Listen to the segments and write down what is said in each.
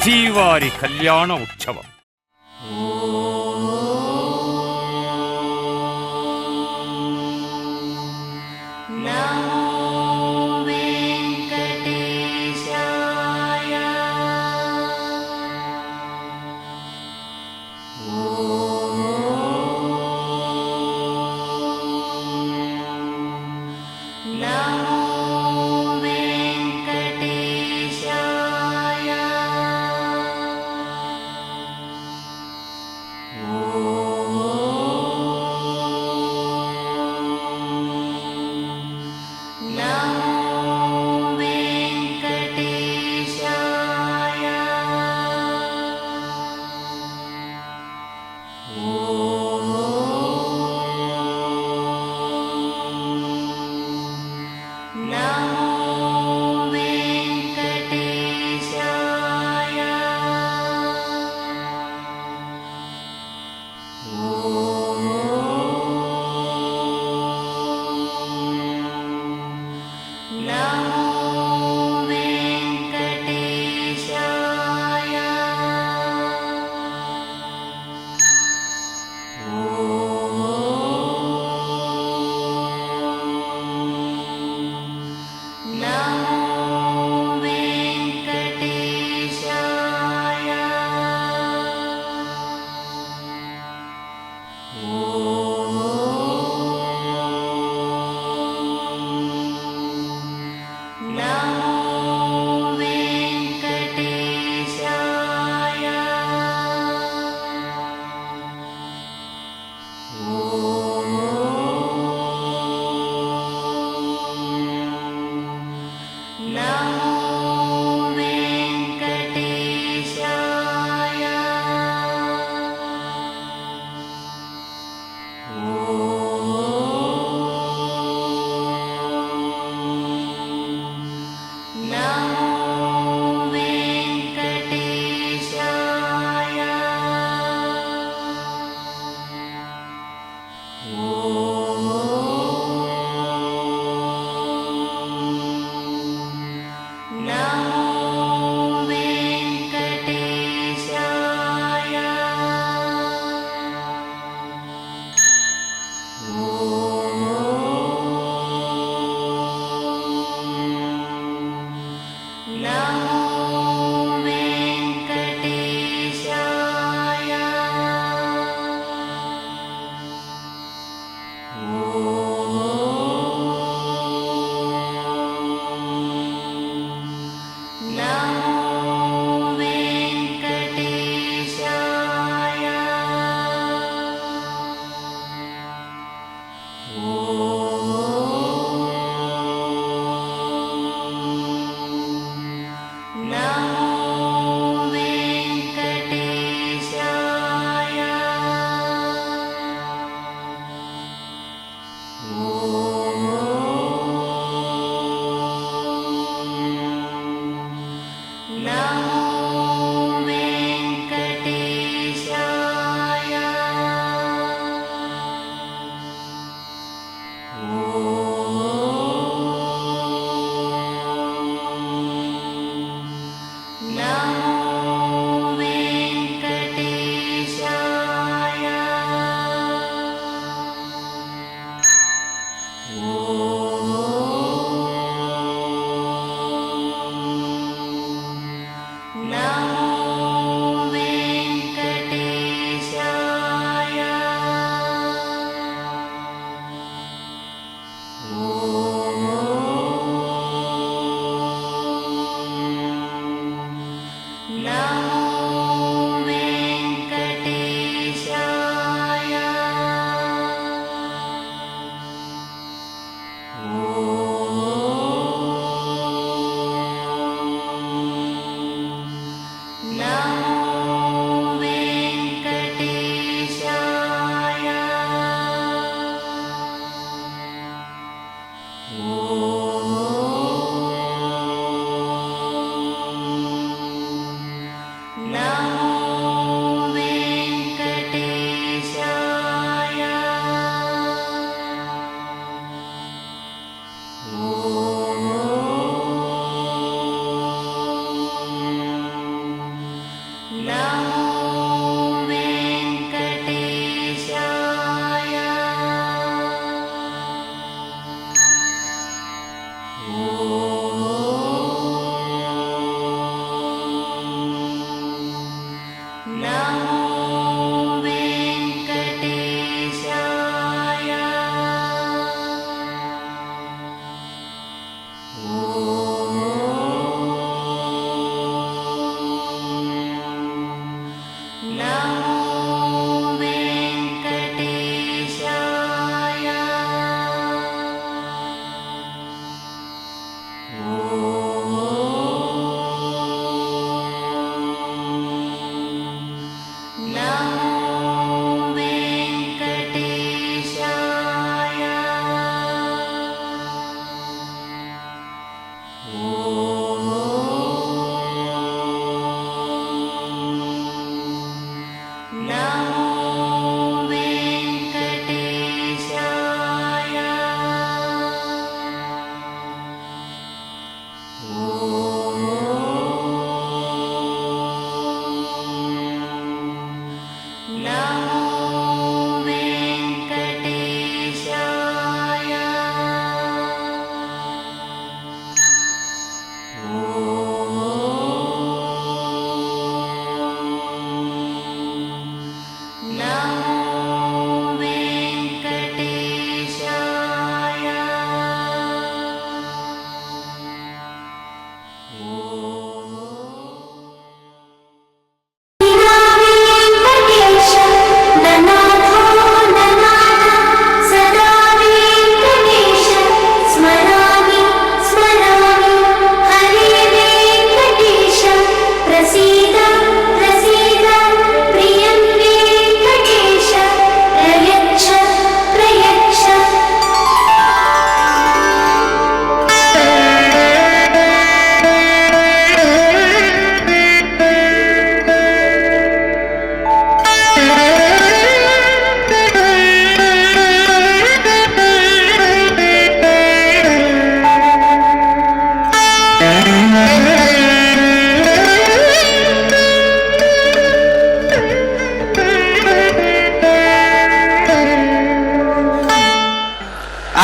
శ్రీవారి కళ్యాణ ఉత్సవం.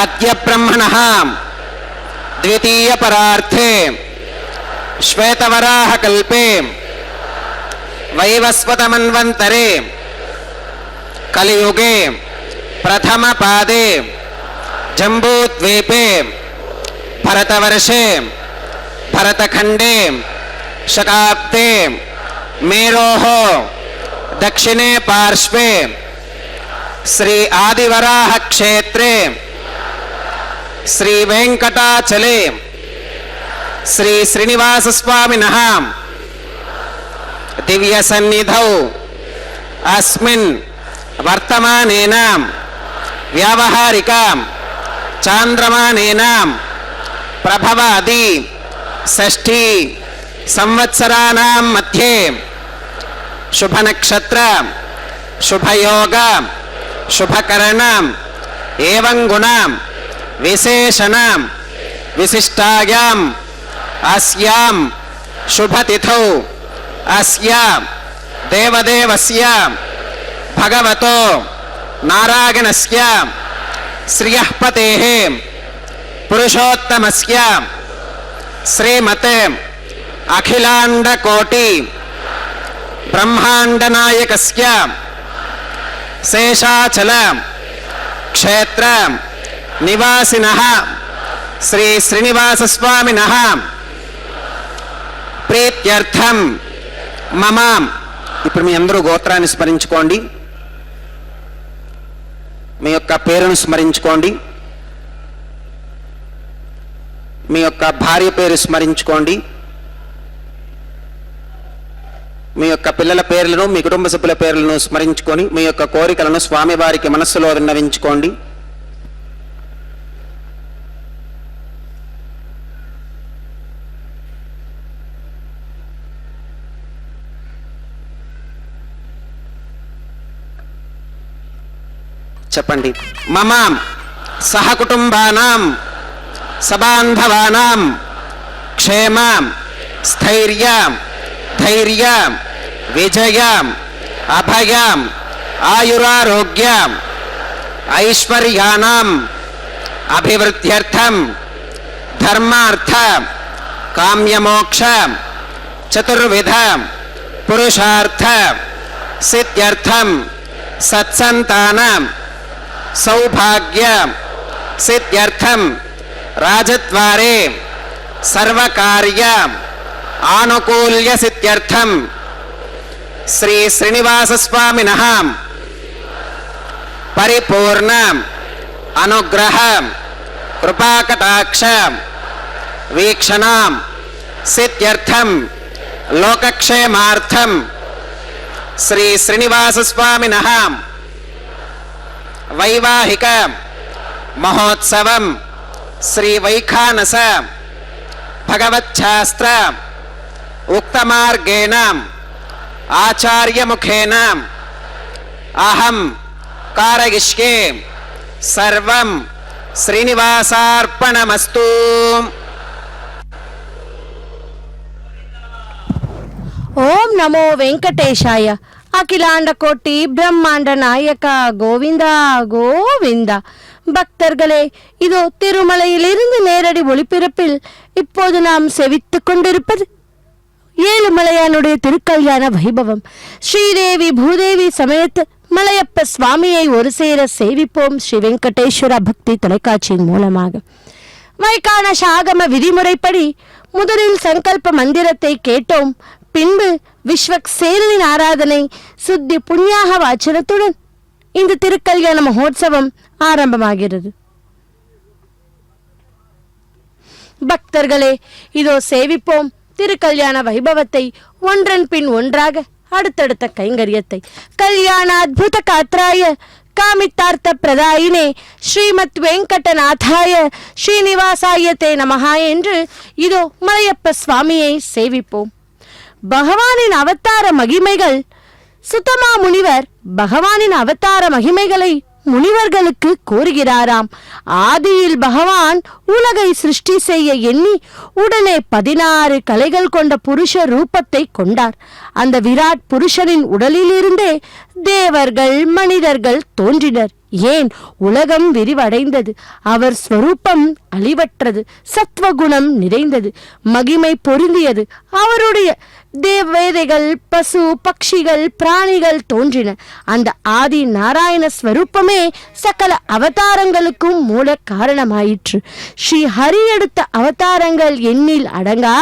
आद्य ब्रह्मणः द्वितीय परार्थे श्वेतवराह कल्पे वैवस्वत मन्वन्तरे कलियुगे प्रथम पादे जम्बूद्वीपे भरतवर्षे भरतखंडे शकाब्दे मेरोः दक्षिणे पार्श्वे श्री आदिवराह क्षेत्रे श्री वेंकटाचले श्री श्रीनिवास स्वामिनः दिव्य सन्निधौ अस्मिन् वर्तमानेन व्यावहारिक चांद्रमानेन प्रभवादि षष्ठी संवत्सराणां मध्ये शुभ नक्षत्र शुभ योग शुभ करण एवं गुण विशेषण विशिष्टायां अस्यां शुभ तिथौ अस्या देवदेवस्य भगवतो नारायणस्य श्रियः पतेः पुरुषोत्तमस्य श्रीमते अखिलांड कोटि ब्रह्मांड नायकस्य शेषाचल क्षेत्र निवासिनः श्री श्रीनिवास स्वामिनः प्रीत्यर्थम मम ఇప్పుడు మీ అందరూ గోత్రాన్ని స్మరించుకోండి, మీ యొక్క పేరును స్మరించుకోండి, మీ యొక్క భార్య పేరు స్మరించుకోండి, మీ యొక్క పిల్లల పేర్లను మీ కుటుంబ సభ్యుల పేర్లను స్మరించుకొని మీ యొక్క కోరికలను స్వామివారికి మనస్సులో విన్నవించుకోండి. చెప్పండి. మమ సహకుటుంబానాం సబాంధవానాం క్షేమ స్థైర్య ధైర్య విజయ అభయ ఆయురారోగ్య ఐశ్వర్యానాం అభివృద్ధ్యర్థం ధర్మార్థ కామ్యమోక్ష చతుర్విధ పురుషార్థ సిద్ధ్యర్థం సత్సంతాన సౌభాగ్య సిద్ధ్యర్థం రాజద్వారే సర్వకార్య ఆనుకూల్య సిద్ధ్యర్థం శ్రీ శ్రీనివాస స్వామినః పరిపూర్ణ అనుగ్రహ కృపాకటాక్ష వీక్షణాం సిద్ధ్యర్థం లోకక్షేమార్థం శ్రీ శ్రీనివాస స్వామినః వైవాహిక మహోత్సవం శ్రీ వైఖానస భగవచ్ఛాస్త్ర ఉక్తమార్గేణ ఆచార్యముఖేన అహం కారయిష్యే సర్వం శ్రీనివాసార్పణమస్తు. ఓం నమో వెంకటేశాయ. அகிலாண்ட கோட்டி பிரம்மாண்ட நாயக கோவிந்தா கோவிந்தா. பக்தர்களே, இதோ திருமலையிலிருந்து நேரடி ஒளிபரப்பில் இப்போது நாம் செவித்துக் கொண்டிருப்பது ஏழுமலையானுடைய திருக்கல்யாண வைபவம். ஸ்ரீதேவி பூதேவி சமேத மலையப்ப சுவாமியை ஒரு சேர சேவிப்போம் ஸ்ரீ வெங்கடேஸ்வர பக்தி தொலைக்காட்சியின் மூலமாக. வைகான சாகம விதிமுறைப்படி முதலில் சங்கல்ப மந்திரத்தை கேட்டோம். பின்பு விஸ்வக்சேனனின் ஆராதனை சுத்தி புண்ணியாக வாச்சனத்துடன் இந்த திருக்கல்யாண மகோத்சவம் ஆரம்பமாகிறது. பக்தர்களே, இதோ சேவிப்போம் திருக்கல்யாண வைபவத்தை, ஒன்றன் பின் ஒன்றாக அடுத்தடுத்த கைங்கரியத்தை. கல்யாண அத்புத காத்ராய காமித்தார்த்த பிரதாயினே ஸ்ரீமத் வெங்கடநாதாய ஸ்ரீனிவாசாயத்தே நமஹா என்று இதோ மலையப்ப சுவாமியை சேவிப்போம். பகவானின் அவதார மகிமைகள். சுத்தமா முனிவர் பகவானின் அவதார மகிமைகளை முனிவர்களுக்கு கூறுகிறாராம். ஆதியில் பகவான் உலகை சிருஷ்டி செய்ய எண்ணி உடனே 16 கலைகள் கொண்ட புருஷ ரூபத்தை கொண்டார். அந்த விராட் புருஷனின் உடலிலிருந்தே தேவர்கள் மனிதர்கள் தோன்றினர். ஏன் உலகம் விரிவடைந்தது. அவர் ஸ்வரூபம் அழிவற்றது, சத்வகுணம் நிறைந்தது, மகிமை பொருந்தியது. அவருடைய தேவதைகள், பசு பட்சிகள், பிராணிகள் தோன்றின. அந்த ஆதி நாராயண ஸ்வரூபமே சகல அவதாரங்களுக்கும் மூல காரணமாயிற்று. ஸ்ரீ ஹரி எடுத்த அவதாரங்கள் எண்ணில் அடங்கா.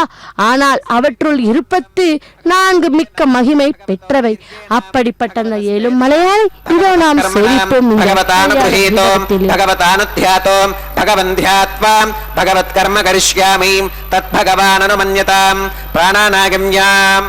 ஆனால் அவற்றுள் 24 மிக்க மகிமை பெற்றவை. அப்படிப்பட்ட அந்த ஏழுமலையானை இதோ நாம் சேவிப்போம். भगवतानुध्यातो भगवन्ध्यात्वा भगवत्कर्म करिष्यामि तद्भगवाननुमन्यतां प्राणानागम्याम्.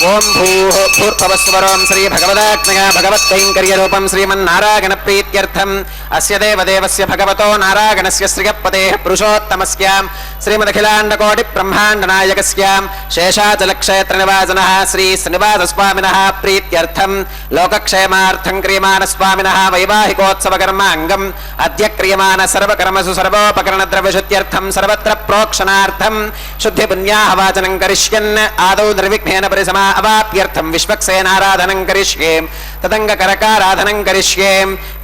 ओम भूः भूर्भुवस्वरं श्री भगवदात्मया भगवत्कैङ्कर्यरूपं श्रीमन्नारायण प्रीत्यर्थम् अस्य देवदेवस्य भगवतो नारायणस्य श्रियपतेः पुरुषोत्तमस्यां श्रीमदखिलाण्डकोटिब्रह्माण्डनायकस्यां शेषाचलक्षेत्रनिवासनः श्री श्रीनिवासस्वामिनः प्रीत्यर्थं लोकक्षेमार्थं क्रियमाणस्वामिनः वैवाहिकोत्सवकर्माङ्गम् अद्य क्रियमाण सर्वकर्मसु सर्वोपकरणद्रव्यशुद्ध्यर्थं सर्वत्र प्रोक्षणार्थं शुद्धिपुण्याहवाचनं करिष्यन् आदौ निर्विघ्नेन परिसमा अवाप्यर्थं विश्वक्सेनाराधनं करिष्ये तदङ्गकरकाराधनं करिष्ये.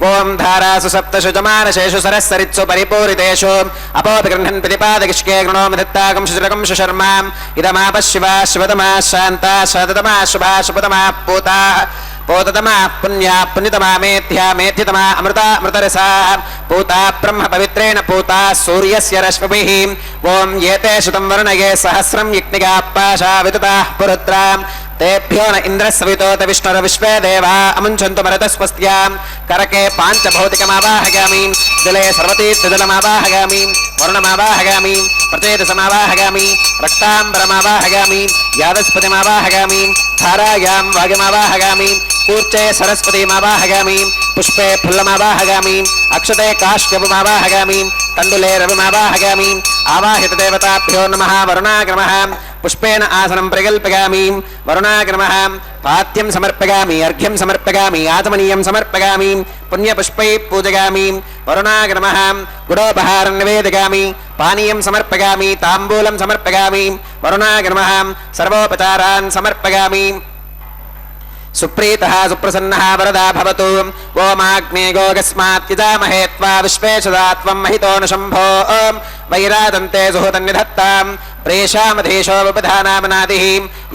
ओम धारासु सप्तषु जमानशेषु सरस्सरित्सु परिपूरितेषु अपोऽपिगृह्णन् प्रतिपादयिष्ये गृणोमि दत्ताकं शुचिरकं शुशर्माम् इदमापः शिवा शिवतमा शान्ता शान्ततमा शुभा शुभतमा पूता पोततमा पुण्या पुण्यतमा मेध्या मेध्यतमा अमृता अमृतरसा पूता ब्रह्म पवित्रेण पूता सूर्यस्य रश्मिभिः. ओम येते शुतं वर्णये सहस्रं यज्ञिका पाशा वितताः पुरुत्रा तेभ्यो न इन्द्रस्सवितोत विष्णुर्विश्वे देवा अमुञ्चन्तु मरुतस्वस्त्यां. करके पाञ्चभौतिकमावाहयामि जले सर्वतीर्थजलमावाहयामि वरुणमावाहयामि प्रचेतसमावाहयामि रक्ताम्बरमावाहयामि यादस्पतिमावाहयामि धारायां वायुमावाहयामि कूर्चे सरस्वतीमावाहयामि पुष्पे फुल्लमावाहयामि अक्षते काश्यपमावाहयामि तण्डुले रविमावाहयामि. आवाहितदेवताभ्यो नमः. वरुणाग्रमः पुष्पेण आसनं परिकल्पयामि. वरुणाग्रमः पाद्यं समर्पयामि अर्घ्यं समर्पयामि आचमनीयं समर्पयामि पुण्यपुष्पैः पूजयामि. वरुणाग्रमः गुडोपहारं निवेदयामि पानीयं समर्पयामि ताम्बूलं समर्पयामि. वरुणाग्रमः सर्वोपचारान् समर्पयामि. सुप्रीतः सुप्रसन्नः वरदा भवतु ओमाग्ने गोगस्मात्यजामहे त्वा विश्वेशदा त्वं महितोऽनुशम्भो वैरादन्ते सुहृतन्निधत्ताम् प्रेषामधीशो विपधानामनादिः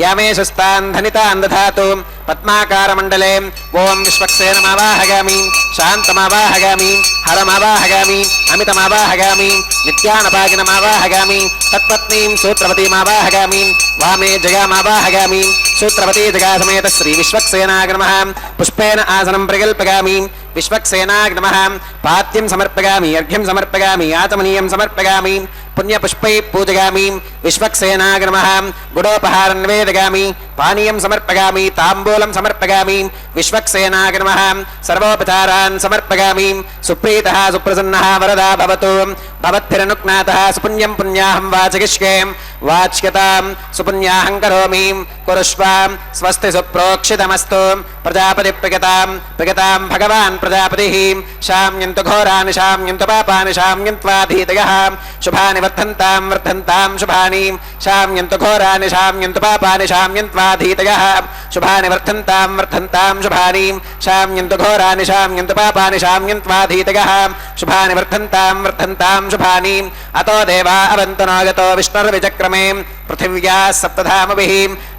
यामेशस्तान् धनितान् दधातु पद्माकारमण्डले ॐ विश्वक्सेनमावाहयामि शान्तमावाहयामि हरमावाहयामि अमितमावाहयामि नित्यानपागिनमावाहयामि तत्पत्नीं सूत्रवतीमावाहयामि वामे जयामावाहयामि सूत्रवती जगासमेत श्री विश्वक्सेनाय नमः पुष्पेन आसनं प्रकल्पयामि विश्वक्सेनाय नमः पाद्यं समर्पयामि अर्घ्यं समर्पयामि आचमनीयं समर्पयामि पुण्यपुष्पै पूजयामि विश्वक्सेनाय नमः गुडोपहारं निवेदयामि पानीयं समर्पयामि ताम्बूलं समर्पयामि विश्वक्सेनाय नमः सर्वोपचारान् समर्पयामि सुप्रीतः सुप्रसन्नः वरदा भवतु भवद्भिरनुज्ञातः सुपुण्यं पुण्याहं वाचयिष्ये वाच्यतां सुपुण्याहं करोमि कुरुष्व स्वस्ति सुप्रोक्षितमस्तु प्रजापतिप्रियतां भगवान् प्रजापतिः शाम्यन्तु घोरानि शाम्यन्तु पापानि शाम्यन्त्वाधीतयः शुभानि वर्धन्तां शुभानि शाम्यन्तु घोरानि शाम्यन्तु पापानि शाम्यन्त्वाधीतयः शुभानि वर्धन्तां शुभानि शाम्यन्तु घोरानि शाम्यन्तु पापानि शाम्यन्त्वाधीतयः शुभानि वर्धन्तां शुभानि अतो देवा अवन्तु गतो विष्णुर्विचक्रमे पृथिव्याः सप्तधामभिः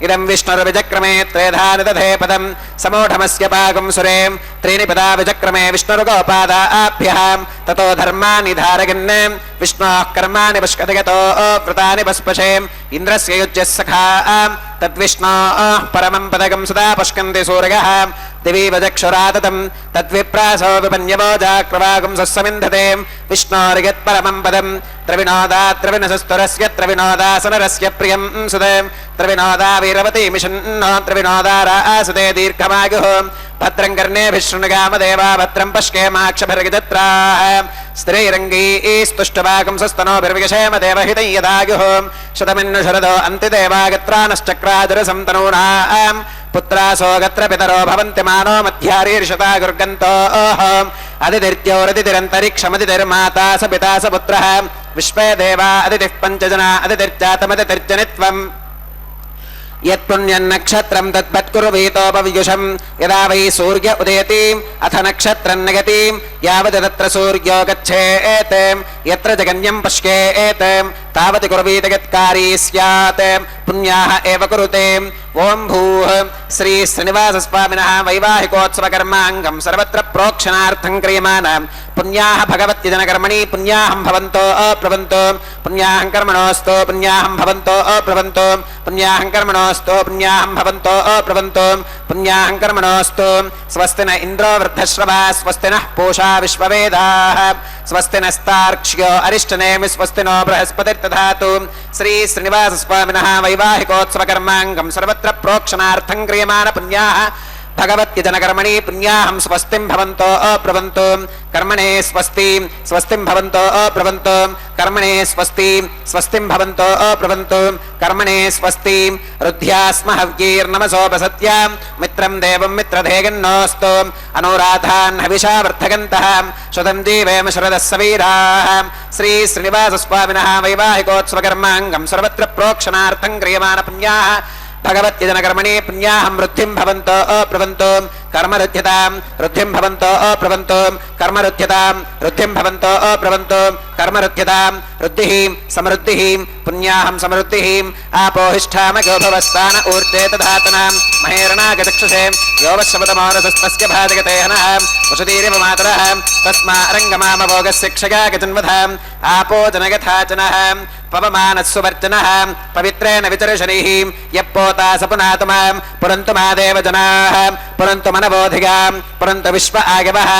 इदं विष्णुर्विचक्रमे त्रेधानि दधे पदं समूढमस्य पाकं सुरे त्रीणि पदा विचक्रमे विष्णुर्गोपादाभ्यः ततो धर्माणि धारयन् विष्णोः कर्माणि पुष्कतगतो कृतानि पस्पशे इन्द्रस्य युज्यः सखा तद्विष्णोः परमं पदकं सदा पुष्कन्ति सूरयः दिवि वचक्षुराततं तद्विप्रासो विपन्यवो जाक्रवागं सस्समिन्धते विष्णोर्यत्परमं पदं त्रिविनोदात्रविनसस्तुरस्य त्रिविनोदासनरस्य प्रियं सुदे त्रिविनोदा वीरवती मिषन्नो त्रिविनोदा रासुते दीर्घमायुः भद्रं कर्णेभिः शृणुगामदेवा भद्रं पश्येमाक्षभिर्गजत्राः स्त्रीरङ्गैस्तुष्टवागं सस्तनोभिर्विगशेम देवहितं यदायुः शतमिन्नु शरदो अन्तिदेवागत्रानश्चक्राजुरसं तनूनां पुत्रासो गत्र पितरो भवन्ति मानो मध्यारीर्षता गुर्गन्तोः अदितिर्द्यौरदितिरन्तरिक्षमदितिर्माता स पिता स पुत्रः विश्वे देवा अदितिः पञ्चजना अदितिर्जातमदितिर्जनित्वम् यत्पुण्यन्नक्षत्रं तद्वत्कुरुवीतोपवियुषं यदा वै सूर्य उदेति अथ नक्षत्रं नगति यावत् तत्र सूर्यो गच्छेत् यत्र जगन्यं पश्येत् तावत् कुर्वीत यत्कारी स्यात् पुण्याः एव कुरुते ओं भूः श्री श्रीनिवासस्वामिनः वैवाहिकोत्सवकर्माङ्गं सर्वत्र प्रोक्षणार्थं क्रियमाणां पुण्याः भगवत्यजनकर्मणि पुण्याहं भवन्तो अप्रवन्तो पुण्याहं कर्मणोऽस्तु पुण्याहं भवन्तो अप्रवन्तो पुण्याहं कर्मणोऽस्तु पुण्याहं भवन्तो अप्रवन्तो पुण्याहं कर्मणोऽस्तु स्वस्ति न इन्द्रो वृद्धश्रवः स्वस्ति नः पूषा विश्ववेदाः स्वस्ति नस्तार्क्ष्यो अरिष्टनेमि स्वस्ति नो बृहस्पतिर्दधातु श्री श्रीनिवासस्वामिनः वैवाहिकोत्सवकर्माङ्गं सर्वत्र प्रोक्षणार्थं क्रियमाण पुण्याः भगवत्यजनकर्मणि पुण्याहं स्वस्तिं भवन्तो अप्रवन्तो कर्मणे स्वस्ति स्वस्तिं भवन्तो अप्रवन्तो कर्मणे स्वस्ति स्वस्तिं भवन्तो अप्रवन्तो कर्मणे स्वस्ति रुद्ध्यास्म हव्यैर्नमसोपसत्या मित्रं देवं मित्रधेयन्नोऽस्तु अनुराधान् हविषा वर्धगन्तः श्रुतं जीवेम शरदः सवीराः श्री श्रीनिवासस्वामिनः वैवाहिकोत्सवकर्माङ्गं सर्वत्र प्रोक्षणार्थं क्रियमाण पुण्याः भगवत्यजनकर्मणि पुण्याहं वृद्धिं भवन्तो अप्रवन्तो कर्मरुध्यतां वृद्धिं भवन्तो अप्रवन्तो कर्मरुध्यतां वृद्धिं भवन्तो अप्रवन्तो कर्मरुध्यतां वृद्धिः समृद्धिः पुण्याहं समृद्धिः आपोहिष्ठामगो भवस्तान ऊर्जे तधातनां महेरणागचक्षुषे योवश्रवतमोरसस्तस्य भाजगते हनः वसुधीरिव मातरः तस्मा रङ्गमामभोगस्य क्षया गजन्वधाम् आपो जनगथाचनः पवमानस्सुवर्चनः पवित्रेण विचर्षणैः यप्पोता सपुनातुमां पुरन्तु मा देवजनाः पुरन्तु मनबोधिगां पुरन्तु विश्व आगवः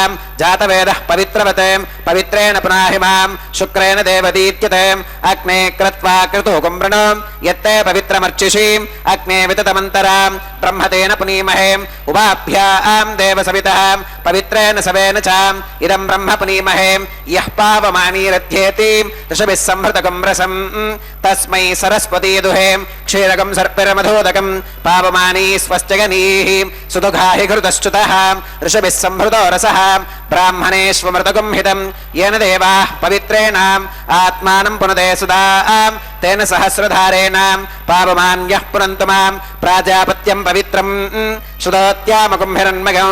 जातवेदः पवित्रवते पवित्रेण पुनाहिमां शुक्रेण देवदीत्यते अग्ने कृत्वा क्रतुकुम्भृणो यत्ते पवित्रमर्चिषीम् अग्ने विततमन्तरां ब्रह्मतेन पुनीमहे उभाभ्यां देवसवितः पवित्रेण सवेन चाम् इदं ब्रह्म पुनीमहे यः पावमानीरध्येति ऋषभिः संहृतकं रसम् तस्मै सरस्वती दुहे क्षीरकं सर्पिरमधोदकं पावमानी स्वश्चगनीः सुदुघाहि घृत ऋषिभिरनुष्टुतः ऋषिभिः संहृतो रसः ब्राह्मणेष्वमृतगुं हितं येन देवाः पवित्रेण आत्मानं पुनते सुधां तेन सहस्रधारेण पावमान्यः पुनन्तु मां प्राजापत्यं पवित्रं श्रुतोत्यामकुम्भिरन्मगं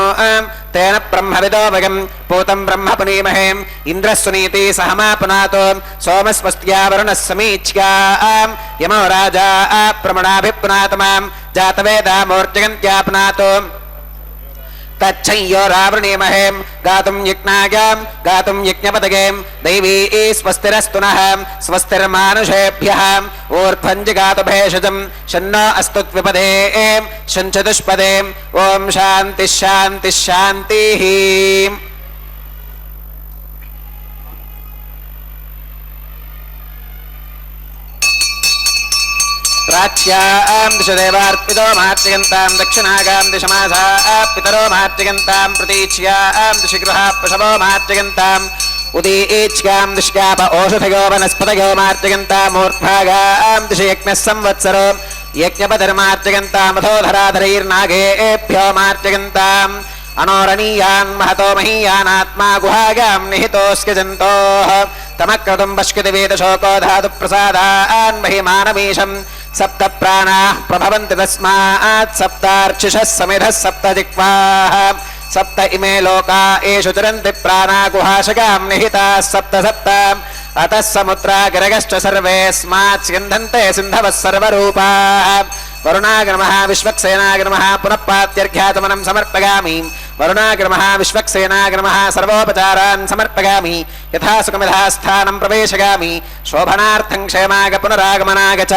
तेन ब्रह्मविदोऽवगं पूतं ब्रह्म पुनीमहे इन्द्रः सुनीति सहमा पुनातो सोमस्वस्त्या वरुणः समीच्यां यमो राजा प्रमणाभिपुनात मां जातवेदा मूर्तिगन्त्या पुनातो तच्छय्यो रावृणीमहे गातुं यज्ञायां गातुं यज्ञपदगें दैवी स्वस्तिरस्तु नः स्वस्तिर्मानुषेभ्यः ऊर्ध्वञ्जिगातु भेषजं शन्नो अस्तु द्विपदे शञ्चतुष्पदे ॐ शान्तिः शान्तिः शान्तिः। प्राच्यां दिशदेवार्पितो मार्जयन्तां दक्षिणागां दिशमासाः पितरो मार्जयन्तां प्रतीच्यां दिशिगृहाः पशवो मार्जयन्ताम् उदीच्यां दिश्याप ओषधयो वनस्पतयो मार्जयन्तां मूर्ध्भागां दिशि यज्ञः संवत्सरो यज्ञपतिर्मार्जयन्ताम् अथोधराधरैर्नागेभ्यो मार्जयन्ताम् अनोरणीयान् महतो महीयानात्मा गुहागां निहितोऽस्ति जन्तोः तमक्रतुं पश्यति वेदशोको धातु प्रसादान् महिमानमीशम् सप्त प्राणाः प्रभवन्ति तस्मात् सप्तार्चिषः समिधः सप्त जिह्वाः सप्त इमे लोका एषु चरन्ति प्राणा गुहाशगां निहिताः सप्त सप्त अतः समुद्रागिरगश्च सर्वेऽस्मात् स्यन्धन्ते सिन्धवः सर्वरूपाः। वरुणाग्रमः विश्वक्सेनाग्रमः पुनः पात्यर्घ्याचमनं समर्पयामि वरुणाग्रमः विश्वक्सेनाग्रमः सर्वोपचारान् समर्पयामि यथा सुखमिधा स्थानं प्रवेशयामि शोभनार्थं क्षेमाग पुनरागमनाग च।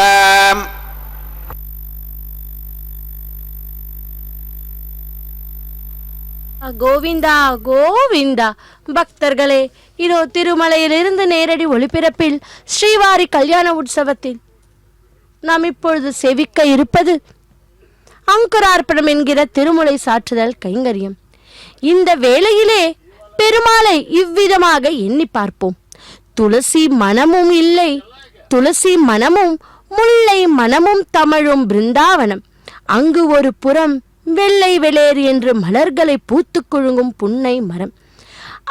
கோவிந்தா கோவிந்தா. பக்தர்களே, இதோ திருமலையிலிருந்து நேரடி ஒளிபரப்பில் ஸ்ரீவாரி கல்யாண உற்சவத்தில் நாம் இப்பொழுது செவிக்க இருப்பது அங்குரார்ப்பணம் என்கிற திருமுலை சாற்றுதல் கைங்கரியம். இந்த வேளையிலே பெருமாளை இவ்விதமாக எண்ணி பார்ப்போம். துளசி மனமும் இல்லை, துளசி மனமும் முல்லை மனமும் தமிழும் பிருந்தாவனம். அங்கு ஒரு புறம் வெள்ளை வெளேர் என்று மலர்களை பூத்து குழுங்கும் புன்னை மரம்.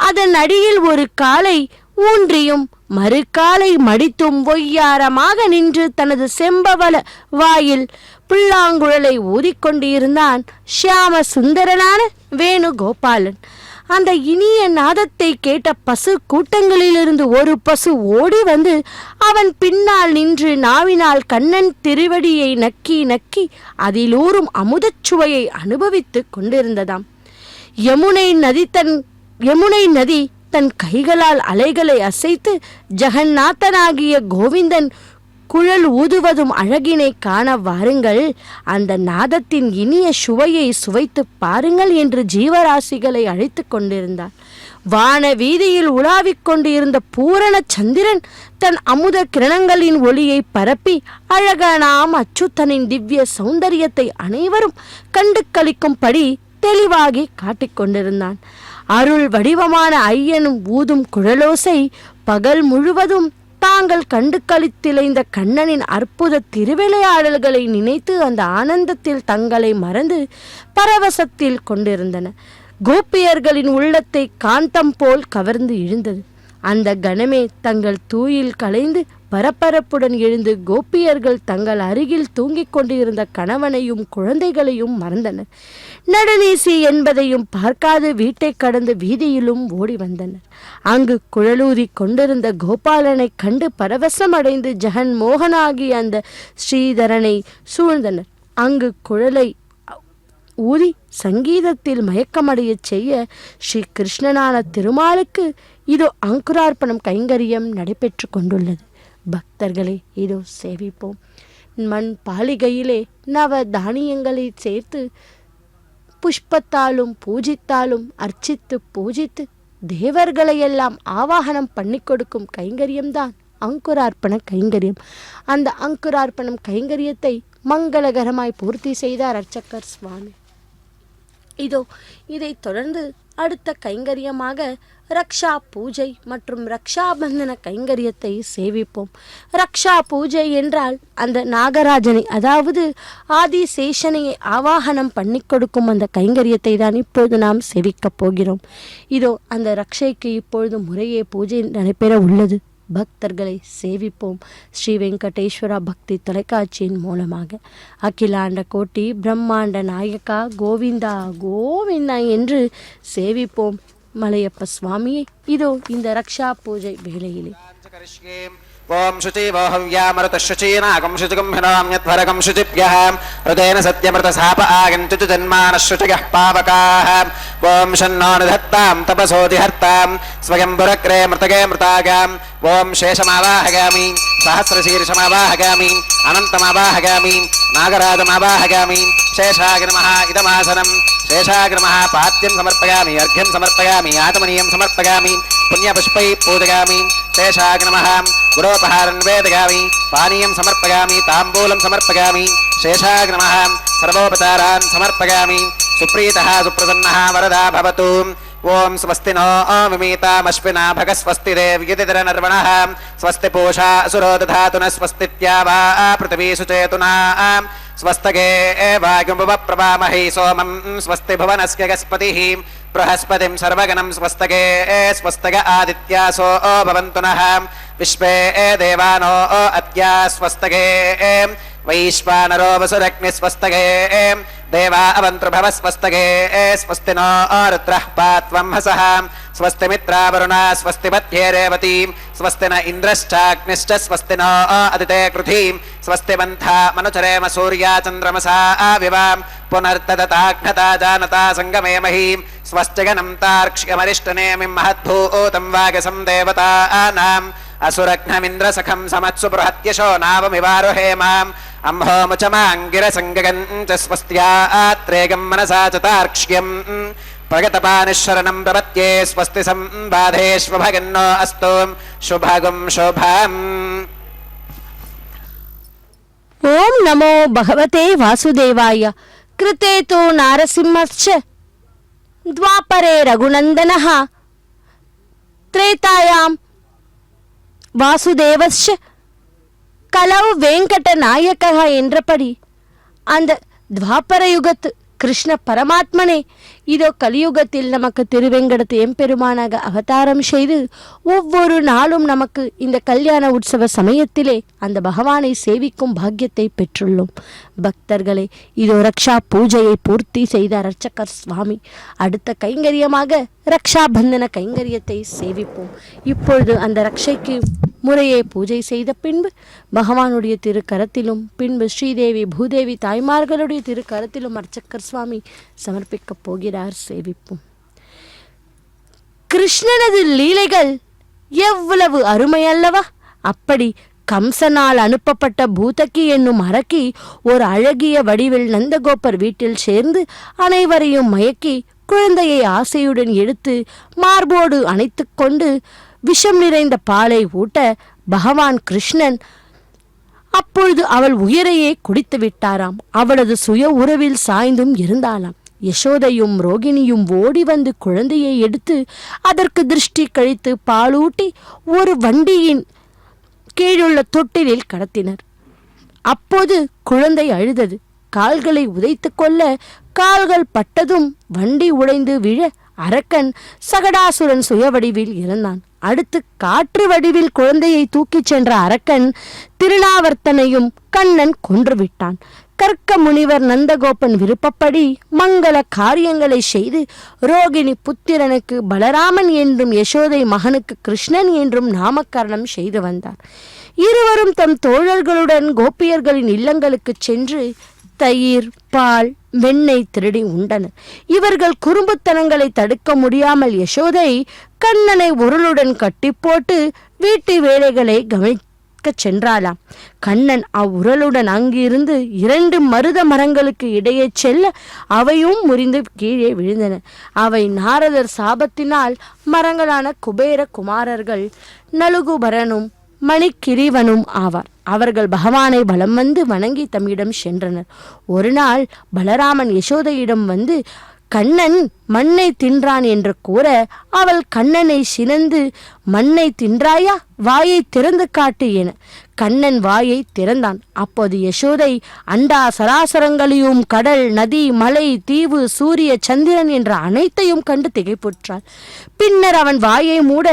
அதன் அடியில் ஒரு காலை ஊன்றியும் மறு காலை மடித்தும் ஒய்யாரமாக நின்று தனது செம்பவள வாயில் புல்லாங்குழலை ஊதிக்கொண்டிருந்தான் ஷியாம சுந்தரனான வேணுகோபாலன். அந்த இனிய நாதத்தை கேட்ட பசு கூட்டங்களிலிருந்து ஒரு பசு ஓடி வந்து அவன் பின்னால் நின்று நாவினால் கண்ணன் திருவடியை நக்கி நக்கி அதிலூறும் அமுதச்சுவையை அனுபவித்து கொண்டிருந்ததாம். யமுனை நதி தன் கைகளால் அலைகளை அசைத்து ஜெகநாதனாகிய கோவிந்தன் குழல் ஊதுவதும் அழகினை காண வாருங்கள், அந்த நாதத்தின் இனிய சுவையை சுவைத்து பாருங்கள் என்று ஜீவராசிகளை அழைத்து கொண்டிருந்தார். வான வீதியில் உலாவிக் கொண்டிருந்த பூரண சந்திரன் தன் அமுத கிரணங்களின் ஒளியை பரப்பி அழகானாம் அச்சுத்தனின் திவ்ய சௌந்தரியத்தை அனைவரும் கண்டு களிக்கும்படி தெளிவாகி காட்டிக்கொண்டிருந்தான். அருள் வடிவமான ஐயனும் ஊதும் குழலோசை பகல் முழுவதும் தாங்கள் கண்டு களித்திளைந்த கண்ணனின் அற்புத திருவிளையாடல்களை நினைத்து அந்த ஆனந்தத்தில் தங்களை மறந்து பரவசத்தில் கொண்டிருந்தன. கோபியர்களின் உள்ளத்தை காந்தம் போல் கவர்ந்து இழுந்தது. அந்த கணமே தங்கள் தூயில் கலைந்து பரபரப்புடன் எழுந்து கோபியர்கள் தங்கள் அருகில் தூங்கிக் கொண்டிருந்த கணவனையும் குழந்தைகளையும் மறந்தனர். நடுநீசி என்பதையும் பார்க்காது வீட்டை கடந்து வீதியிலும் ஓடி வந்தனர். அங்கு குழலூதி கொண்டிருந்த கோபாலனை கண்டு பரவசமடைந்து ஜெகன் மோகனாகிய அந்த ஸ்ரீதரனை சூழ்ந்தனர். அங்கு குழலை ஊதி சங்கீதத்தில் மயக்கமடைய செய்ய ஸ்ரீ கிருஷ்ணனான திருமாலுக்கு இதோ அங்குரார்ப்பணம் கைங்கரியம் நடைபெற்று கொண்டுள்ளது. பக்தர்களே, இதோ சேவிப்போம். மண் பாலிகையிலே நவ தானியங்களை சேர்த்து புஷ்பத்தாலும் பூஜித்தாலும் அர்ச்சித்து பூஜித்து தேவர்களையெல்லாம் ஆவாகனம் பண்ணி கொடுக்கும் கைங்கரியம்தான் அங்குரார்ப்பண கைங்கரியம். அந்த அங்குரார்ப்பணம் கைங்கரியத்தை மங்களகரமாய் பூர்த்தி செய்தார் அர்ச்சகர் சுவாமி. இதோ இதை தொடர்ந்து அடுத்த கைங்கரியமாக ரக்ஷா பூஜை மற்றும் ரக்ஷாபந்தன கைங்கரியத்தை சேவிப்போம். ரக்ஷா பூஜை என்றால் அந்த நாகராஜனை, அதாவது ஆதிசேஷனையை ஆவாகனம் பண்ணி கொடுக்கும் அந்த கைங்கரியத்தை தான் இப்பொழுது நாம் சேவிக்கப் போகிறோம். இதோ அந்த ரக்ஷைக்கு இப்பொழுது முறையே பூஜை நடைபெற உள்ளது. பக்தர்களை சேவிப்போம். ஸ்ரீ வெங்கடேஸ்வரா பக்தி தொலைக்காட்சியின் மூலமாக. அகிலாண்ட கோட்டி பிரம்மாண்ட நாயகா கோவிந்தா கோவிந்தா என்று சேவிப்போம் மலையப்ப சுவாமியை. இதோ இந்த ரக்ஷா பூஜை வேளையிலே ஓம் சுச்சிவோஹவ்யாமருத சுச்சீனாகம் சுச்சிகம் ஹினாம்யத்வரகம் சுச்சிப்யः ருதேன சத்யமிருத சாப ஆகந்துது ஜன்மான சுச்சிகः பாவகாः ஓம் ஷன்னோ நிதத்தாம் தபசோதிஹர்த்தாம் ஸ்வயம்புரக்ரே மிருதகே மிருதாகாம் ஓம் சேஷமாவாஹகாமி சஹஸ்ரசீர்ஷமாவாஹகாமி அனந்தமாவாஹகாமி நாகராஜமாவாஹகாமி சேஷாகிரமः இதமாசனம் சேஷாகிரமः பாத்யம் சமர்ப்பயாமி அர்घ्यं சமர்ப்பயாமி ஆத்மனியம் சமர்ப்பயாமி புண்ணியபுஷ்பை பூஜயாமி சேஷாகிரமः गुरोपहारं वेदयामि पानीयं समर्पयामि ताम्बूलं समर्पयामि शेषाग्नमः सर्वोपचारान् समर्पयामि सुप्रीतः सुप्रसन्नः वरदा भवतु ओं स्वस्ति नो विमीतामश्विना भगस्वस्ति देव्यतिरनर्वणः स्वस्ति पूषा असुरो दधातु न स्वस्तित्यावा पृथिवी सुचेतुना स्वस्तगे वायुमुपप्रभामहि सोमं स्वस्ति भुवनस्य गस्पतिः बृहस्पतिं सर्वगणं स्वस्तगे स्वस्तग आदित्यासो भवन्तु नः विश्वे देवानो अद्या स्वस्तगे वैश्वानरो वसुरग्निस्वस्तगे देवा अवन्तृभव स्वस्तगे स्वस्ति नो रुद्रः पात्वं हसः स्वस्ति मित्रावरुणा स्वस्ति मध्ये रेवती स्वस्ति न इन्द्रश्चाग्निश्च स्वस्ति नो अदिते कृधिं स्वस्ति बन्धा मनुचरेम सूर्या चन्द्रमसा विवां पुनर्तदताघ्नता जानता संगमे महीं स्वस्तिगनं तार्क्ष्यमरिष्टनेमिं महद्भूतं वागसं देवतानाम् असुरघ्नमिन्द्रसखं समत्सु बृहत्यशो नावमिवारुहेमाम् अम्भोमुचमाङ्गिरसङ्गगं च स्वस्त्यात्रेगं मनसा च तार्क्ष्यम् प्रगतपानिशरणं प्रपत्ये स्वस्ति सम्बाधेष्वभगन्नो अस्तु शुभगं शुभम्. ओम नमो भगवते वासुदेवाय. कृते तो नारसिंहश्च द्वापरे रघुनन्दनः त्रेतायां வாசுதேவஸ்ய கலவு வெங்கட நாயகः என்றபடி அந்த துவாபர யுகத்து கிருஷ்ண பரமாத்மனே இதோ கலியுகத்தில் நமக்கு திருவெங்கடத்து எம்பெருமானாக அவதாரம் செய்து ஒவ்வொரு நாளும் நமக்கு இந்த கல்யாண உற்சவ சமயத்திலே அந்த பகவானை சேவிக்கும் பாக்கியத்தை பெற்றுள்ளோம். பக்தர்களே, இதோ ரக்ஷா பூஜையை பூர்த்தி செய்த அர்ச்சகர் சுவாமி அடுத்த கைங்கரியமாக ரக்ஷாபந்தன கைங்கரியத்தை சேவிப்போம். இப்பொழுது அந்த ரக்ஷைக்கு முறையே பூஜை செய்த பின்பு பகவானுடைய திருக்கரத்திலும் பின்பு ஸ்ரீதேவி பூதேவி தாய்மார்களுடைய திருக்கரத்திலும் அர்ச்சகர் சுவாமி சமர்ப்பிக்கப் போகிறார். சேவிப்போம். கிருஷ்ணனது லீலைகள் எவ்வளவு அருமையல்லவா! அப்படி கம்சனால் அனுப்பப்பட்ட பூதகி என்னும் அரக்கி ஒரு அழகிய வடிவில் நந்தகோபர் வீட்டில் சேர்ந்து அனைவரையும் மயக்கி குழந்தையை ஆசையுடன் எடுத்து மார்போடு அணைத்து கொண்டு விஷம் நிறைந்த பாலை ஊட்ட பகவான் கிருஷ்ணன் அப்பொழுது அவள் உயிரையே குடித்து விட்டாராம். அவளது சுய உறவில் சாய்ந்தும் இருந்தாளாம். யசோதையும் ரோகிணியும் ஓடி வந்து குழந்தையை எடுத்து அதற்கு திருஷ்டி கழித்து பாலூட்டி ஒரு வண்டியின் கீழுள்ள தொட்டிலில் கடத்தினர். அப்போது குழந்தை அழுதது. கால்களை உதைத்து கொள்ள கால்கள் பட்டதும் வண்டி உடைந்து விழ அரக்கன் சகடாசுரன் சுய வடிவில் இறந்தான். அடுத்து காற்று வடிவில் குழந்தையை தூக்கிச் சென்ற அரக்கன் திருநாவர்த்தனையும் கண்ணன் கொன்றுவிட்டான். கர்க்க முனிவர் நந்தகோபன் விருப்பப்படி மங்கள காரியங்களை செய்து ரோகிணி புத்திரனுக்கு பலராமன் என்றும் யசோதை மகனுக்கு கிருஷ்ணன் என்றும் நாமகரணம் செய்து வந்தார். இருவரும் தம் தோழர்களுடன் கோபியர்களின் இல்லங்களுக்கு சென்று தயிர், பால், வெண்ணெய் திருடி உண்டனர். இவர்கள் குறும்புத்தனங்களை தடுக்க முடியாமல் யசோதை கண்ணனை உருளுடன் கட்டி போட்டு வீட்டு வேலைகளை கவனிக்க சென்றாளாம். கண்ணன் அவ்வுரலுடன் அங்கிருந்து 2 மருத மரங்களுக்கு இடையே செல்ல அவையும் முறிந்து கீழே விழுந்தன. அவை நாரதர் சாபத்தினால் மரங்களான குபேர குமாரர்கள் நலுகுபரனும் மணிக்கிரீவனும் ஆவார். அவர்கள் பகவானை வலம் வந்து வணங்கி தம்மிடம் சென்றனர். ஒரு நாள் பலராமன் யசோதையிடம் வந்து கண்ணன் மண்ணை தின்றான் என்று கூற அவள் கண்ணனை சினந்து மண்ணை தின்றாயா, வாயை திறந்து காட்டு என. கண்ணன் வாயை திறந்தான். அப்போது யசோதை அண்டா சராசரங்களையும் கடல், நதி, மலை, தீவு, சூரிய, சந்திரன் என்ற அனைத்தையும் கண்டு திகைப்புற்றாள். பின்னர் அவன் வாயை மூட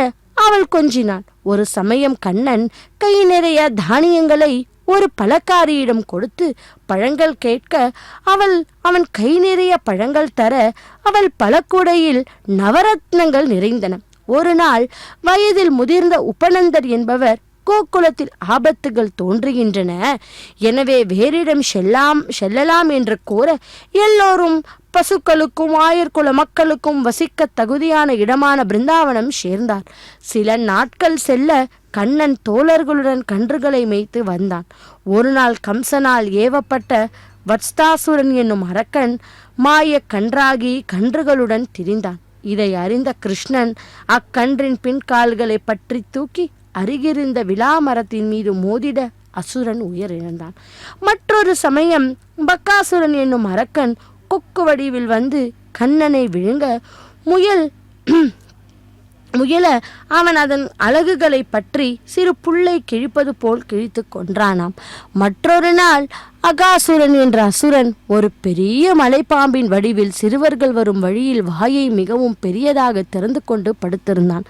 அவள் கொஞ்சினாள். ஒரு சமயம் கண்ணன் கை நிறைய தானியங்களை ஒரு பழக்காரியிடம் கொடுத்து பழங்கள் கேட்க அவன் கை நிறைய பழங்கள் தர அவள் பழக்கூடையில் நவரத்னங்கள் நிறைந்தன. ஒரு நாள் வயதில் முதிர்ந்த உபநந்தர் என்பவர் கோகுலத்தில் ஆபத்துகள் தோன்றுகின்றன, எனவே வேறிடம் செல்லலாம் என்று கூற எல்லோரும் பசுக்களுக்கும் ஆயர்குல மக்களுக்கும் வசிக்க தகுதியான இடமான பிருந்தாவனம் சேர்ந்தார். சில நாட்கள் செல்ல கண்ணன் தோழர்களுடன் கன்றுகளை மேய்த்து வந்தான். ஒரு நாள் கம்சனால் ஏவப்பட்ட வத்ஸ்தாசுரன் என்னும் அரக்கன் மாய கன்றாகி கன்றுகளுடன் திரிந்தான். இதை அறிந்த கிருஷ்ணன் அக்கன்றின் பின்கால்களை பற்றி தூக்கி அருகிருந்த விலாமரத்தின் மீது மோதிட அசுரன் உயிரிழந்தான். மற்றொரு சமயம் பக்காசுரன் என்னும் அரக்கன் கொக்கு வடிவில் வந்து கண்ணனை விழுங்க முயல அவன் அதன் அலகுகளை பற்றி சிறு புல்லை கிழிப்பது போல் கிழித்து கொன்றானாம். மற்றொரு நாள் அகாசுரன் என்ற அசுரன் ஒரு பெரிய மலைப்பாம்பின் வடிவில் சிறுவர்கள் வரும் வழியில் வாயை மிகவும் பெரியதாக திறந்து கொண்டு படுத்திருந்தான்.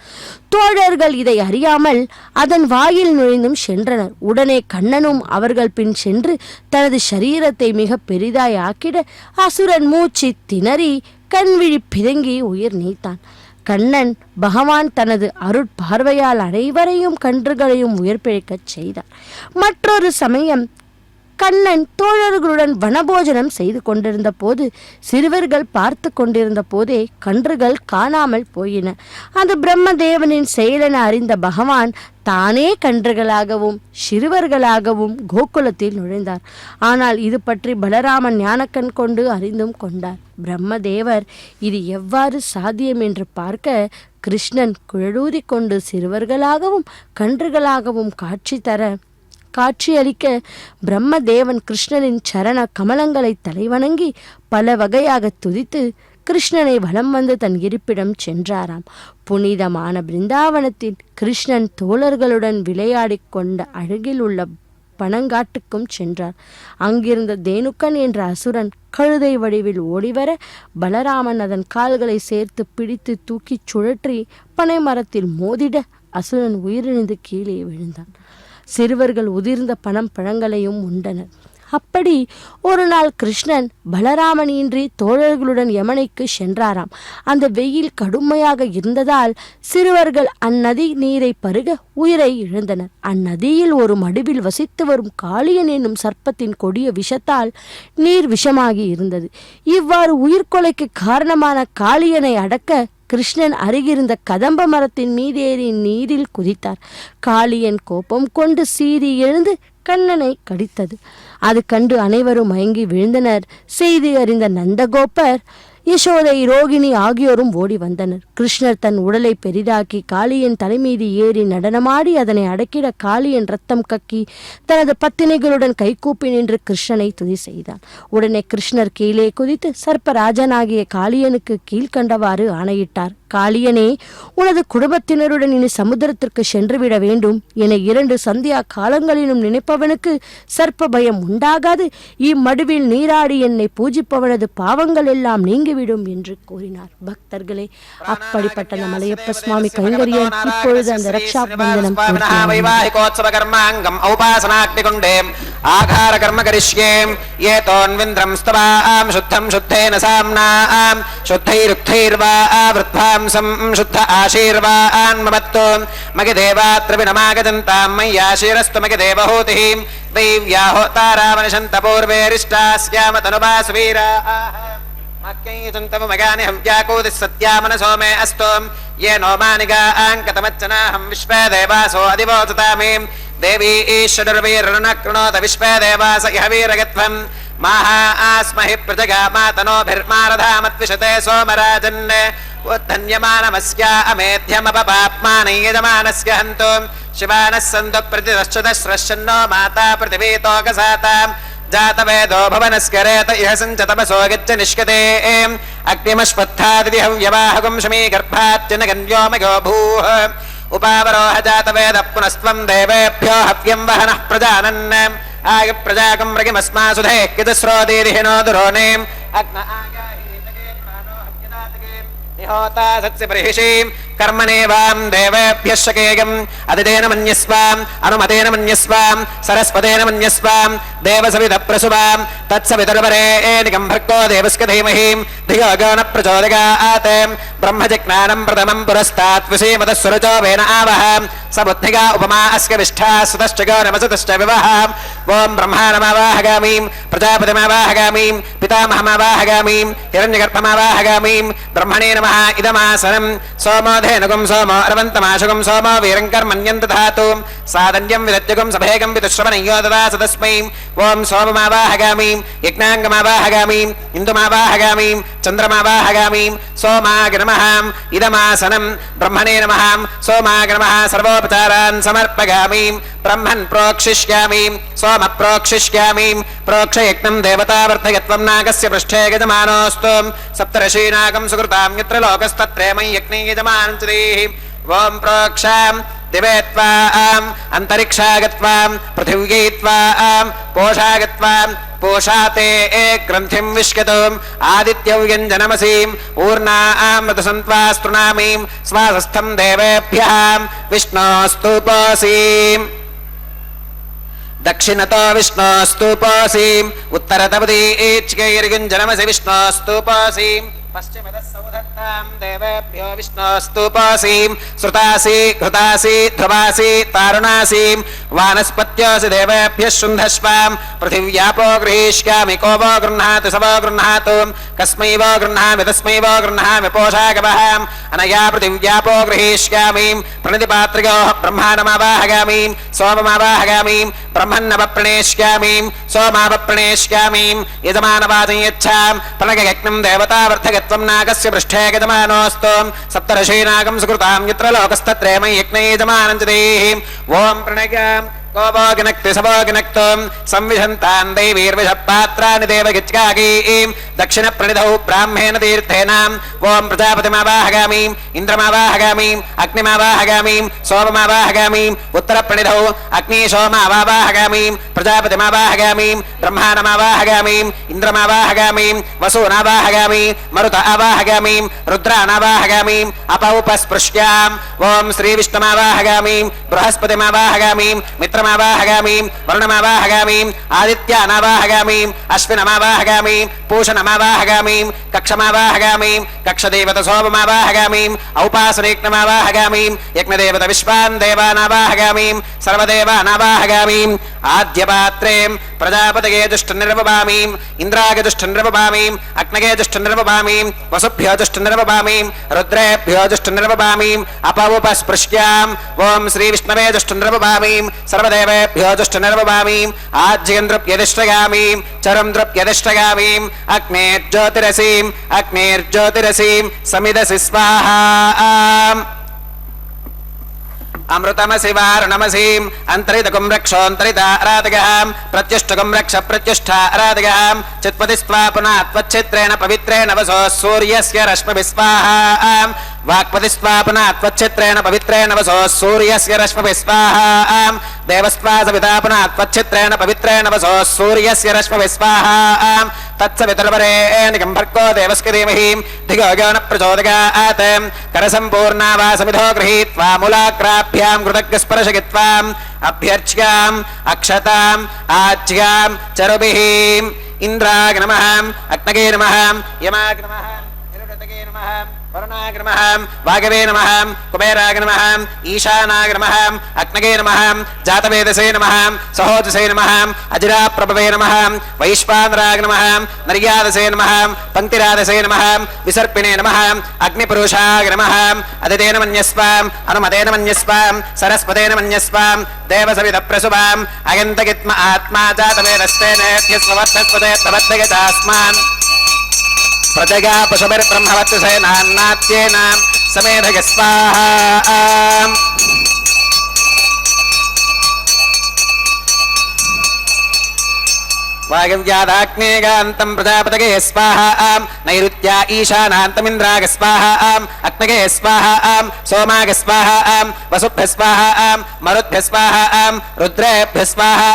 தோழர்கள் இதை அறியாமல் அதன் வாயில் நுழைந்தும் சென்றனர். உடனே கண்ணனும் அவர்கள் பின் சென்று தனது சரீரத்தை மிக பெரிதாய் ஆக்கிட அசுரன் மூச்சு திணறி கண்விழி பிதங்கி உயிர் நீத்தான். கண்ணன் பகவான் தனது அருட்பார்வையால் அனைவரையும் கன்றுகளையும் உயிர் பிழைக்கச் செய்தார். மற்றொரு சமயம் கண்ணன் தோழர்களுடன் வனபோஜனம் செய்து கொண்டிருந்த போது சிறுவர்கள் பார்த்து கொண்டிருந்த போதே கன்றுகள் காணாமல் போயின. அது பிரம்மதேவனின் செயலென அறிந்த பகவான் தானே கன்றுகளாகவும் சிறுவர்களாகவும் கோகுலத்தில் நுழைந்தார். ஆனால் இது பற்றி பலராமன் ஞானக்கண் கொண்டு அறிந்தும் கொண்டார். பிரம்மதேவர் இது எவ்வாறு சாத்தியம் என்று பார்க்க கிருஷ்ணன் குழலூதி கொண்டு சிறுவர்களாகவும் கன்றுகளாகவும் காட்சியளிக்க பிரம்மதேவன் கிருஷ்ணனின் சரண கமலங்களை தலைவணங்கி பல வகையாக துதித்து கிருஷ்ணனை வலம் வந்து தன் இருப்பிடம் சென்றாராம். புனிதமான பிருந்தாவனத்தில் கிருஷ்ணன் தோழர்களுடன் விளையாடி கொண்ட அருகில் உள்ள பனங்காட்டுக்கும் சென்றார். அங்கிருந்த தேனுக்கன் என்ற அசுரன் கழுதை வடிவில் ஓடிவர பலராமன் அதன் கால்களை சேர்த்து பிடித்து தூக்கிச் சுழற்றி பனை மரத்தில் மோதிட அசுரன் உயிரிழந்து கீழே விழுந்தான். சிறுவர்கள் உதிர்ந்த பழங்களையும் உண்டனர். அப்படி ஒரு நாள் கிருஷ்ணன் பலராமனின்றி தோழர்களுடன் யமனைக்கு சென்றாராம். அந்த வெயில் கடுமையாக இருந்ததால் சிறுவர்கள் அந்நதி நீரை பருக உயிரை இழந்தனர். அந்நதியில் ஒரு மடுவில் வசித்து வரும் காளியன் என்னும் சர்ப்பத்தின் கொடிய விஷத்தால் நீர் விஷமாகி இருந்தது. இவ்வாறு உயிர்கொலைக்கு காரணமான காளியனை அடக்க கிருஷ்ணன் அருகிருந்த கதம்ப மரத்தின் மீதேறி நீரில் குதித்தார். காளியன் கோபம் கொண்டு சீறி எழுந்து கண்ணனை கடித்தது. அது கண்டு அனைவரும் மயங்கி விழுந்தனர். செய்தி அறிந்த நந்தகோபர், யசோதை, ரோகிணி ஆகியோரும் ஓடி வந்தனர். கிருஷ்ணர் தன் உடலை பெரிதாக்கி காளியன் தலைமீது ஏறி நடனமாடி அதனை அடக்கிட காளியன் ரத்தம் கக்கி தனது பத்தினிகளுடன் கைகூப்பி நின்று கிருஷ்ணனை துதி செய்தான். உடனே கிருஷ்ணர் கீழே குதித்து சர்ப்பராஜனாகிய காளியனுக்கு கீழ்கண்டவாறு ஆணையிட்டார். காளியனே, உனது குடும்பத்தினருடன் இனி சமுத்திரத்திற்கு சென்றுவிட வேண்டும் என 2 சந்தியா காலங்களிலும் நினைப்பவனுக்கு சர்ப்ப பயம் உண்டாகாது. இம்மடுவில் நீராடி என்னை பூஜிப்பவனது பாவங்கள் எல்லாம் நீங்கிவிடும் என்று கூறினார். பக்தர்களே, அப்படிப்பட்ட நம் மலையப்ப சுவாமி கைங்கரியம் இப்பொழுது அந்த ரக்ஷா பந்தனம் ஆகார கர்ம கரிஷ்யேம் ஏதோன்விந்திரம் ஸ்தவாம் சுத்தம் சுத்தேன சாம்னாம் சுத்தைருக்தைர்வா விருத்வாம்சம் சுத்த ஆசீர்வான் மமத்தோ மகி தேவாத்ர வினமாகஜந்தாம் மய்யாசீரஸ்து மகி தேவஹூதிஹீம் दैव्याहोतारावनिशन्त पूर्वेरिष्टास्याम तनुवासुवीराः मक्कैजन्तम मगानि हम व्याकूदिः सत्यामनसो मे अस्तु ये नो मानिगाङ्कतमच्चनाहं विश्वे देवासो अधिवोचतामि देवी ईश्वरवीर्णकृणोत विश्वे देवास इह वीरगत्वम् माहा आस्महि प्रजगामातनोभिर्मारधामत्विषते सोमराजन् उत्तन्यमानमस्या अमेध्यमपपाप्मानै यजमानस्य हन्तु शिवानः सन्तु प्रतिदश्चतस्रश्चन्नो माता पृथिवीतोकसाताम् जातवेदो भवनस्करेत इह सञ्च तपसो गच्छ निष्कते అగ్నిమశ్వత్థాదితి హవ్యవాహకం శమీ గర్భాత్యనగన్యోమయో భూః ఉపావరోహ జాతవేద పునస్త్వం దేవేభ్యో హవ్యం వహనః ప్రజానన్ ఆగ ప్రజాకం మృగిమస్మాసుధే కితస్రోదీరిహినో దురోణేం అగ్న ఆగాహీతగే ప్రాణో హవ్యదాతగే నిహోతా సత్స్యపరిహిషీం కర్మణేవాం దేవేభ్యః శకేయం అదితేన మన్యస్వాం అనుమతేన మన్యస్వాం సరస్వతేన మన్యస్వాం దేవసవిద ప్రసువాం తత్సవితుర్వరేణికం భర్గో దేవస్య ధీమహి ధియో యో న ప్రచోదయాత్ బ్రహ్మజిజ్ఞానం ప్రథమం పురస్తాత్ విషీమతః వేన ఆవహ సబుద్ధిగా ఉపమా అస్య విష్ఠా సుతశ్చ గో నమసతశ్చ వివహ ఓం బ్రహ్మాణమావాహగామీం ప్రజాపతిమావాహగామీం పితామహమావాహగామీం హిరణ్యగర్భమావాహగామీం బ్రహ్మణే నమః ఇదమాసనం సోమో ధేనుగం సోమో అరవంతమాశుగం సోమో వీరం కర్మణ్యం దధాతు సాదన్యం విదత్యుగం సభేగం విదుశ్రవణయ్యో దదాస తస్మై ఓం సోమమావాహగామీం యజ్ఞాంగమావాహగామీం ఇందుమావాహగామీం చంద్రమావాహగామీం సోమాయ నమః ఇదమాసనం బ్రహ్మణే నమః సోమాయ నమః సర్వోపచారాన్ సమర్పయామీం బ్రహ్మన్ ప్రోక్షిష్యామీం సోమ ప్రోక్షిష్యామీం ప్రోక్షయజ్ఞం దేవతావర్ధయత్వం నాగస్య పృష్ఠే యజమానోస్తు సప్తర్షీనాగం సుకృతాం యత్ర లోకస్తత్రేమై యజ్ఞే యజమానంచదేహి ఓం ప్రోక్షాం దివే త్వాం అంతరిక్షాగత్వాం పృథివ్యై త్వాం పోషాగత్వాం పోషాతే గ్రంథిం విష్కతుం ఆదిత్యవ్యంజనమసీం ఊర్ణామృతసంత్వా స్తృణామీం శ్వాసస్థం దేవేభ్యః విష్ణోస్తూపోసీం దక్షిణతో విష్ణోస్తూపోసీం ఉత్తరతపదీచ్కైర్యుంజనమసి విష్ణోస్తూపోసీం పశ్చిమతః సౌధత్తాం దేవేభ్యో విష్ణోస్తూపోసీం శ్రుతాసి ఘృతాసి ధ్రువాసి తారుణాసీం వానస్పత్యోసి దేవేభ్యః శుంధస్వాం పృథివ్యాపో గృహీష్యామి కో వో గృహ్ణాతు स वो गृह्णातु कस्मै वो गृह्णामि तस्मै वो गृह्णामि पोषागवहाम् अनया पृथिव्यापो गृहीष्यामि प्रणतिपात्रिकोः ब्रह्माणमावाहगामि सोममावाहगामि ब्रह्मन्नवप्रणेष्यामि सोमावप्रणेष्यामि यजमानवाचं यच्छां प्रणगयज्ञं देवतावर्धगत्वं नागस्य पृष्ठे गजमानोऽस्तु सप्तर्षीनागं सुकृतां यत्र लोकस्तत्रेमं यज्ञे यजमानञ्जदेहि ॐ प्रणगाम् गोभोगिनक्ति सभोगिनक्तुं संविशन्तान् दैवीर्विषपात्राणि देवगिच्कागीं दक्षिणप्रणिधौ ब्राह्मेण तीर्थेन ॐ प्रजापतिमावाहगामि इन्द्रमावाहगामि अग्निमावाहगामि सोममावाहगामि उत्तरप्रणिधौ अग्निशोमावाहगामि प्रजापतिमावाहगामि ब्रह्माणमावाहगामि इन्द्रमावाहगामि वसूनावाहगामि मरुत आवाहगामि रुद्रानावाहगामि अपौपस्पृश्यां ॐ श्रीविष्णुमावाहगामि बृहस्पतिमावाहगामि मित्रमावाहगामि वरुणमावाहगामि आदित्यानावाहगामि अश्विनमावाहगामि पूषणमावाहगामि कक्षमावाहगामि कक्षदेवतसोममावाहगामि औपासनेक्नमावाहगामि यज्ञदेवत विश्वान् देवानावाहगामि सर्वदेवानावाहगामि आद्यपात्रे प्रजापतये दुष्टनिर्वपामि इन्द्राय दुष्टनिर्वपामि अग्नये दुष्टनिर्वपामि वसुभ्यो दुष्टनिर्वपामि रुद्रेभ्यो दुष्टनिर्वपामि अपौपस्पृश्यां ॐ श्रीविष्णवे दुष्टनिर्वपामि सर्वदेवेभ्यो दुष्टनिर्वपामि आज्यं द्रव्यदिष्टगामि चरं द्रव्यदिष्टगामि अग्नेर्ज्योतिरसीं समिदसि स्वाहा अमृतमसि वारुणमसीं अन्तरितकुं रक्षोऽन्तरिता आराधगः प्रत्युष्टकुं रक्ष प्रत्युष्ठा आराधगः चित्पतिस्त्वा पुनः त्वच्छित्रेण पवित्रेण वसो सूर्यस्य रश्मिभिः स्वाहा वाक्पतिस्त्वा पुनः त्वच्छित्रेण पवित्रेण वसो सूर्यस्य रश्मिभिः स्वाहा देवस्त्वा सविता पुनः त्वच्छित्रेण पवित्रेण वसो सूर्यस्य रश्मिभिः स्वाहा तत्सवितुर्वरेण्यं भर्गो देवस्य धीमहि धियो यो न प्रचोदयात् करसम्पूर्णा वा समिधो गृहीत्वा मूलाग्राभ्यां कृतज्ञस्पर्शयित्वाम् अभ्यर्च्याम् अक्षताम् आज्याम् चरुभिः इन्द्राय नमः अग्नये नमः यमाय नमः निरुपतये नमः वरुणाय नमः वागवे नमः कुबेराय नमः ईशानाय नमः अग्नये नमः जातवेदसे नमः सहोजसे नमः अजिराप्रभवे नमः वैश्वानराय नमः नर्यादसे नमः पंक्तिरादसे नमः विसर्पिणे नमः अग्निपुरुषाय नमः अदितेन मन्यस्वाम् अनुमतेन मन्यस्वाम् सरस्वतेन मन्यस्वाम् देवसवितप्रसुवाम् अयन्तगित्म आत्मा जातवेदस्तेनेत्यस्ववर्तस्वते तवद्दगतास्मान् प्रजगा पशुभिर्ब्रह्मवत्सेनान्नात्येन समेधग स्वाहा वायव्यादाग्नेयान्तं प्रजापतये स्वाहा नैऋत्या ईशानान्तमिन्द्राय स्वाहा अग्नये स्वाहा सोमाय स्वाहा वसुभ्यः स्वाहा मरुद्भ्यः स्वाहा रुद्रेभ्यः स्वाहा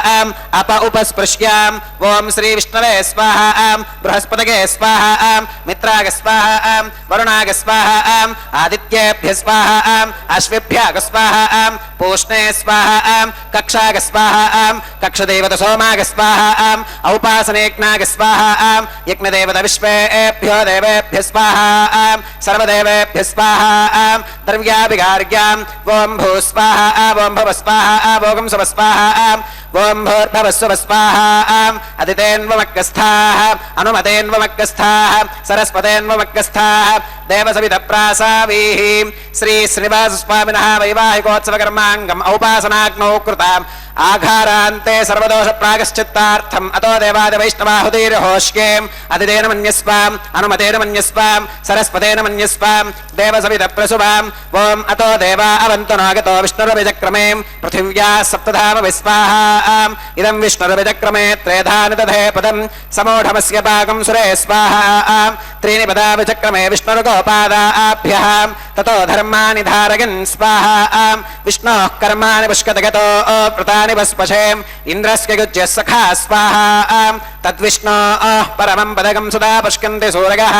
अप उपस्पृश्याम् ओम श्री विष्णवे स्वाहा बृहस्पतये स्वाहा मित्राय स्वाहा वरुणाय स्वाहा आदित्येभ्यः स्वाहा अश्विभ्यः स्वाहा पूष्णे स्वाहा कक्षाय स्वाहा कक्षदेवत सोमाय स्वाहा औपासनेज्ञाय स्वाहा यज्ञदेवत विश्वेभ्यो देवेभ्यः स्वाहा सर्वदेवेभ्यः स्वाहा द्रव्याभिगार्याम् ओम भू स्वाहा ओम भव स्वाहा भोगं सुव स्वाहा ओम भूर्भुवस्सुव स्वाहा अदितेन्वमग्गस्थाः अनुमतेन्वमग्गस्थाः सरस्वतेन्वमग्गस्थाः देवसवितप्रासावीः श्री श्रीनिवासस्वामिनः वैवाहिकोत्सवकर्माङ्गम् औपासनाग्नौ कृताम् आघारान्ते सर्वदोष प्रागश्चित्तार्थम् अतो देवादिवैष्णवाहुतिर्होष्येम् अदितेन मन्यस्वाम् अनुमतेन मन्यस्वाम् सरस्वतेन मन्यस्वाम् देवसवितप्रसुवाम् ओम अतो देवा अवन्तु नागतो विष्णुरविचक्रमे पृथिव्याः सप्तधाम विस्वाहा इदं विष्णुरविचक्रमे त्रेधानि दधे पदम् समूढमस्य पाकं सुरे स्वाहा त्रीणि पदा विचक्रमे विष्णुर्गोपादाभ्यः ततो धर्माणि धारयन् स्वाहा विष्णोः कर्माणि पुष्कतगतो प्रतानि वस्पशेम् इन्द्रस्य गुज्यः सखा स्वाहा तद्विष्णोः परमं पदकं सदा पुष्कन्ति सूरगः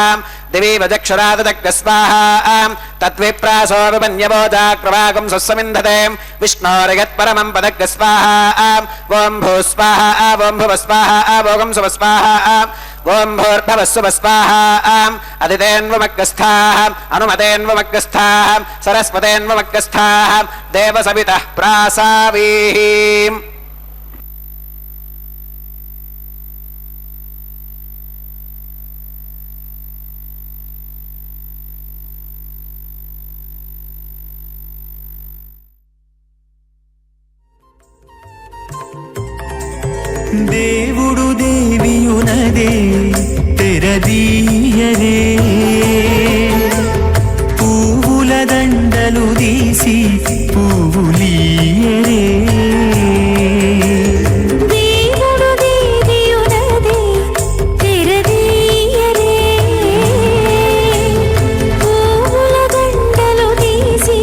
दिवि वजक्षरादग् स्वाहा तद्विप्रासो विपन्यवोजाक्रवागं स्वस्समिन्धते विष्णोर्यत्परमं पदग् स्वाहा ओम भू स्वाहा ओम भुव स्वाहा भोगं सुव स्वाहा ओम भूर्भुवस्सुव स्वाहा अदितेन्वमग्गस्थाः अनुमतेन्वमग्गस्थाः सरस्वतेन्वमग्गस्थाः देवसवितः प्रासावीः దేవుడు దేవియునదే తెరదీయరే పువ్వుల దండలు తీసి పువ్వులీయరే దేవుడు దేవియునదే తెరదీయరే పువ్వుల దండలు తీసి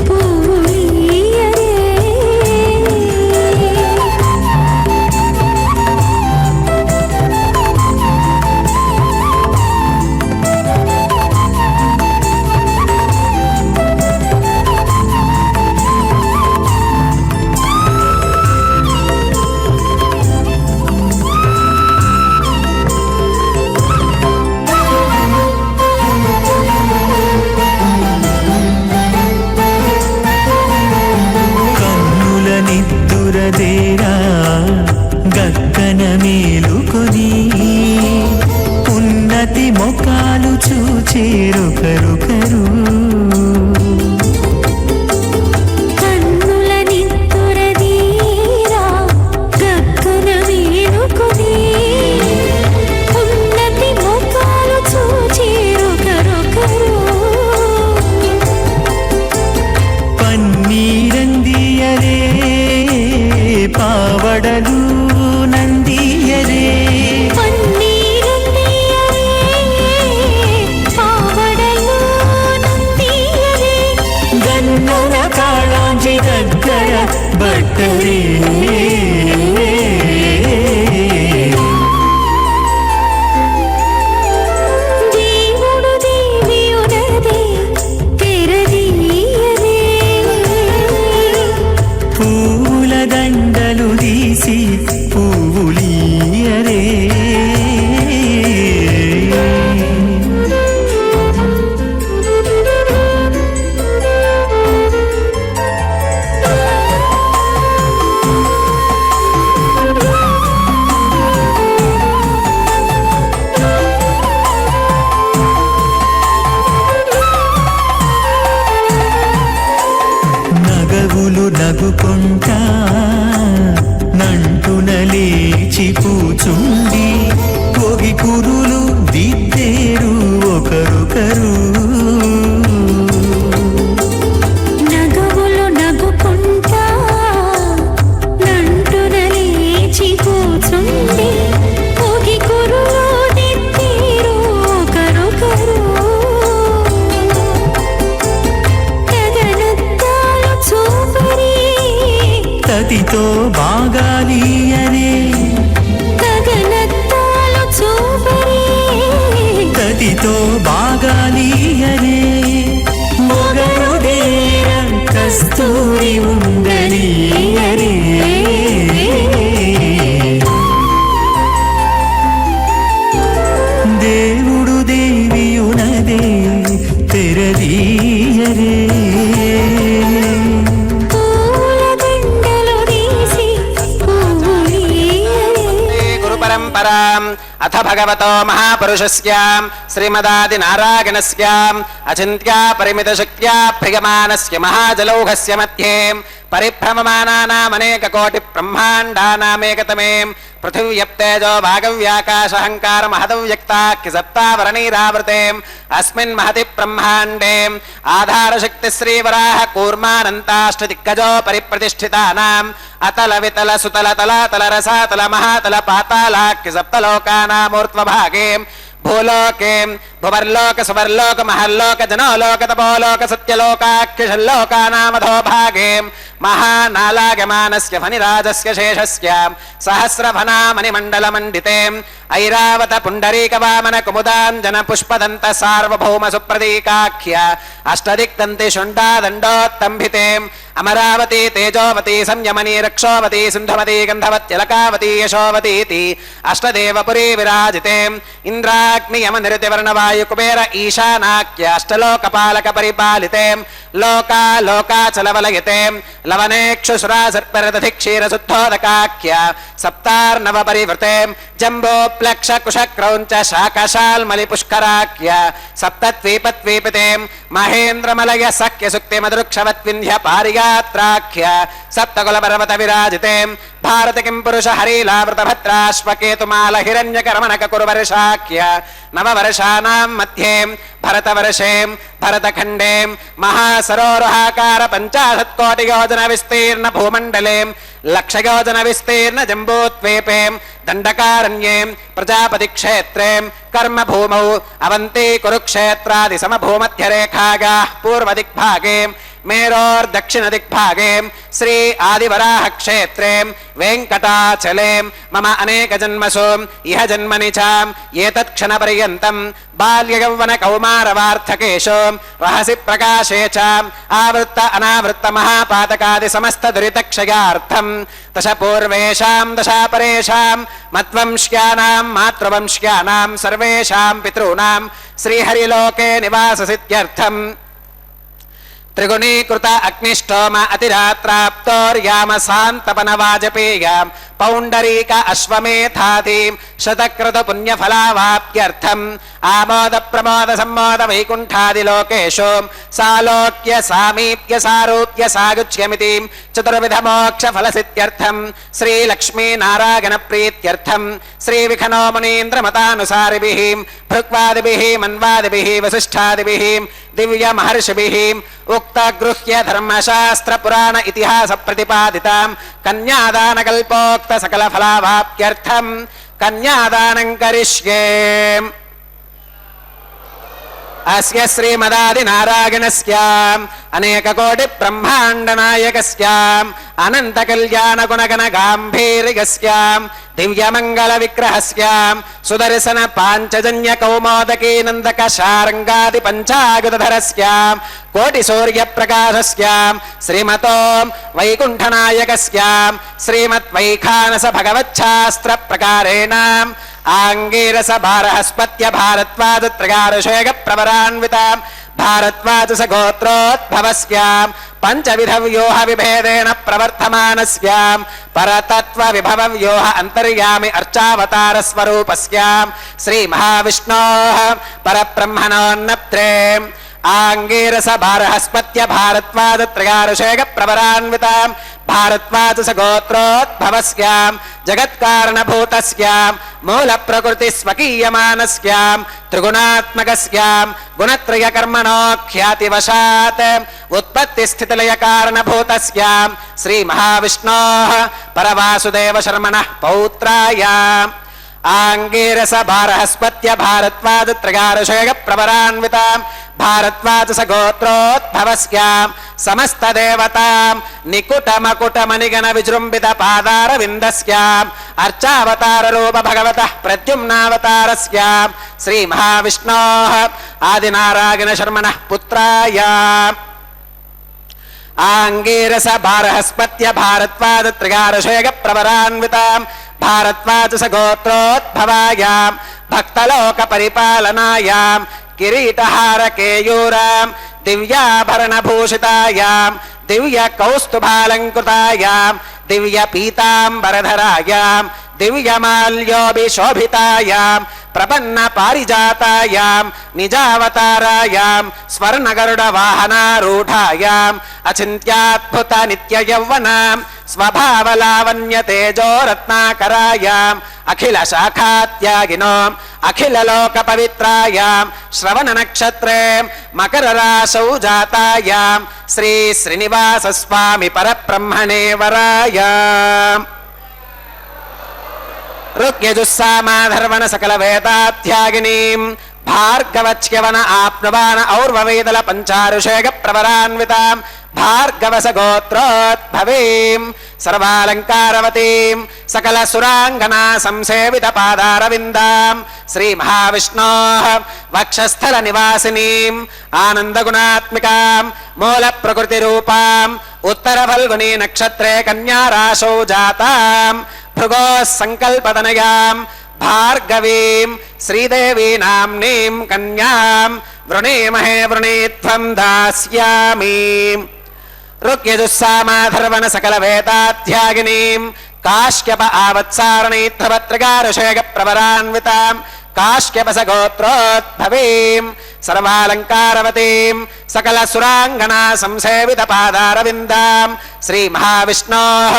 పువ్వులీయరే నిద్దురదేరా గక్కన మేలుకొని ఉన్నతి మొఖాలు చూచేరొకరొకరు కన్నుల నిద్దురదీరా గక్కన మేలుకొని ఉన్నతి మొఖాలు చూచేరొకరొకరు పన్నీరందియరే పావడలు నందియరే పన్నీరందియరే పావడలు నందియరే గన్నుల కాళాంజి దగ్గర బట్టరే దేవుడు దేవియునదే తెరదీయరే పూల దండలు తీసి పువ్వులీయరే నగవులు నగుకుంటా నంటున లేచి కూచుండి పొగి కురులు దిద్దేరు ఒకరొకరు నగవులు నగుకుంటా నంటున లేచి కూచుండి తతితో బాగాలీయరే గగనత్తాలు చూపరే తతితో బాగాలీయరే మొగరుదేర కస్తూరి ఉండనీయరే దేవుడు దేవియునదే తెరదీయరే పూలదండలు తీసి పువ్వులీయరే గురు పరంపరాం అథ భగవతో మహాపురుషస్య శ్రీమదాది నారాయణస్య అచింత్యా పరిమిత శక్త్యా ప్రియమానస్య మహాజలౌఘస్య మధ్యే పరిభ్రమమానానామనేక కోటి బ్రహ్మాండానామేకతమే పృథివ్యప్తేజో భాగవ్యాకాశహంకార మహదవ్యక్తాఖ్య సప్తావరణీరావృతే అస్మిన్ మహతి బ్రహ్మాండే ఆధారశక్తి శ్రీవరాహ కూర్మానంతాష్టదిగ్గజో పరిప్రతిష్ఠితానాం అతల వితల సుతల తలాతల రసాతల మహాతల పాతాళాఖ్య సప్తలోకానామూర్ధ్వభాగే భూలోకే భువర్లోక సువర్లోక మహల్లోక జనోలోక తపోలోక సత్యలోకాఖ్యషల్లోకానామధో భాగే మహానాలాగమానస్య ఫణిరాజస్య శేషస్య సహస్రఫణామణిమండలమండితే ఐరావత పుండరీక వామన కుముదాంజన పుష్పదంత సార్వభౌమ సుప్రదీకాఖ్య అష్టదిక్తంతి శుండాదండోత్తంభితే అమరావతి తేజోవతి సంయమని రక్షోవతి సింధుమతి గంధవత్యలకావతి యశోవతీతి అష్టదేవపురీ విరాజితే ఇంద్రాగ్నియమ నిరతివర్ణవాయు కుబేర ఈశానాఖ్య అష్టలోకపాలక పరిపాలితే లోకాలోకాచలవలయతే లవనేక్షుసురాసర్పరదధి క్షీరశుద్ధోదకాఖ్య సప్తార్ణవ పరివృతే జంబోప్లక్ష కుశక్రౌంచ శాకశాల్మలి పుష్కరాఖ్య సప్తద్వీపద్వీపితే మహేంద్రమలయ సఖ్య సుక్తి మధురుక్షవత్వింధ్య పారియాత్రాఖ్య సప్తకుల పర్వత విరాజితే భారత కిం పురుష హరీలావృత భద్రాశ్వకేతుమాల హిరణ్యకరమణక కురువర్షాఖ్య నవవర్షానాం మధ్యే భరతవర్షే భరతఖండే మహాసరోరుహాకార 50 యోజన విస్తీర్ణ భూమండలే 1,00,000 యోజన విస్తీర్ణ జంబూద్వీపే దండకారణ్యే ప్రజాపతి క్షేత్రే కర్మభూమౌ అవంతి కురుక్షేత్రాది సమభూమధ్యరేఖాగా పూర్వదిగ్భాగే మేరోర్దక్షిణ దిగ్భాగే శ్రీ ఆదివరాహ క్షేత్రే వెంకటాచలే మమ అనేక జన్మసు ఇహ జన్మని చ ఏతత్క్షణ పర్యంతం బాల్య యౌవన కౌమార వార్ధకేషు రహసి ప్రకాశే చ ఆవృత్త అనావృత్త మహాపాతకాది సమస్త దురితక్షయార్థం దశ పూర్వేషాం దశాపరేషాం మద్వంశ్యానాం మాతృవంశ్యానాం సర్వేషాం పితॄణాం శ్రీహరిలోకే నివాససిద్ధ్యర్థం త్రిగుణీకృత అగ్నిష్టోమ అతిరాత్రాప్తోర్యామ శాంతపన వాజపేయ పౌండరీక అశ్వమేధాది శతకృత పుణ్యఫలావాప్త్యర్థం ఆమోద ప్రమోద సమ్మోద వైకుంఠాది లోకేషు సాలోక్య సామీప్య సారూప్య సాగుచ్యమితి చతుర్విధ మోక్ష ఫలసిద్ధ్యర్థం శ్రీ లక్ష్మీ నారాయణ ప్రీత్యర్థం శ్రీ విఖనో మునీంద్ర మతానుసారిభిః భృగ్వాదిభిః మన్వాదిభిః వసిష్ఠాదిభిః దివ్య మహర్షిభిః ఉక్త గృహ్య ధర్మశాస్త్ర పురాణ ఇతిహాస ప్రతిపాదితాం కన్యాదాన కల్పోక్త సకల ఫలావాప్త్యర్థం కన్యాదానం కరిష్యే. అస్య శ్రీమదాది నారాయణస్య అనేక కోటి బ్రహ్మాండ నాయకస్య అనంత కళ్యాణ గుణగణ గాంభీర్యస్య దివ్యమంగళ విగ్రహస్య సుదర్శన పాంచజన్య కౌమోదకీ నందక శారంగాది పంచాయుధరస్య కోటి సూర్య ప్రకాశస్య శ్రీమతో వైకుంఠనాయకస్య శ్రీమద్ వైఖానస భగవచ్ఛాస్త్ర ప్రకారేణ ఆంగీరస భారహస్పత్య భారద్వాజ త్రిగారుషేగ ప్రవరాన్విత భారద్వాజ గోత్రోద్భవస్య పంచవిధ వ్యూహ విభేదేన ప్రవర్తమానస్య పరతత్వ విభవ వ్యూహ అంతర్యామి అర్చావతార స్వరూపస్య శ్రీ మహావిష్ణోః పరబ్రహ్మణోన్నప్త్రే ఆంగీరస భారహస్పత్య భారద్వాజ త్రిగారుషేగ ప్రవరాన్విత భారద్వాజ గోత్రోద్భవస్య జగత్కారణభూతస్య మూల ప్రకృతి స్వకీయమానస్య త్రిగుణాత్మకస్య గుణత్రయ కర్మణో ఖ్యాతివశాత్ ఉత్పత్తి స్థితిలయ కారణభూతస్య శ్రీ మహావిష్ణోః పరవాసుదేవ శర్మణః పౌత్రాయ आंगीरस भारहस्पत्य भारद्वाज त्रिगारशेग प्रवरान्वितां भारद्वाज सगोत्रोद्भवस्यां समस्त देवतां निकुट मकुट मणिगण विजृंभित पादार विंदस्यां अर्चावतार रूप भगवतः प्रद्युम्नावतारस्यां श्री महाविष्णोः आदिनारायण शर्मणः पुत्राय आंगीरस भारहस्पत्य भारद्वाज त्रिगारशेग प्रवरान्वितां भारद्वाज सगोत्रोद्भवायां भक्तलोक परिपालनायां किरीटहार केयूरां दिव्याभरणभूषितायां दिव्य कौस्तुभालंकृतायां दिव्य पीतांबरधरायां दिव्यमाल्योभिशोभितायां प्रपन्न पारिजातायां निजावतारायां स्वर्णगरुड वाहनारूढायां अचिन्त्याद्भुत नित्य यौवनां स्वभावलावण्य तेजो रत्नाकरायां अखिल शाखात्यागिनो अखिल लोक पवित्रायां श्रवण नक्षत्रे मकर राशौ जातायां श्री श्रीनिवास स्वामी परब्रह्मणे वरायां ऋग्यजुस्सामाधर्वण सकल वेदाध्यागिनीं भार्गवच्यवन आप्नुवान और्ववेदल पंचारुषेग प्रवरान्वितां भार्गवस गोत्रोद्भवीं सर्वालंकारवतीं सकल सुरांगना संसेवित पादारविन्दां श्री महाविष्णोः वक्षस्थल निवासिनीं आनंद गुणात्मिकां मूल प्रकृति रूपां उत्तर फल्गुनी नक्षत्रे कन्या राशौ जातां भृगो संकल्पतनयां भार्गवीं श्रीदेवी नाम्नीं कन्यां वृणीमहे वृणीत्वं दास्यामि ऋग्यजुस्सामाधर्वण सकल वेदाध्यागिनीं काश्यप आवत्सारणीत्थवत्रिगारुषेग प्रवरान्वितां काश्यपस गोत्रोद्भवीं सर्वालंकारवतीं सकल सुरांगना संसेवित पादारविन्दां श्री महाविष्णोः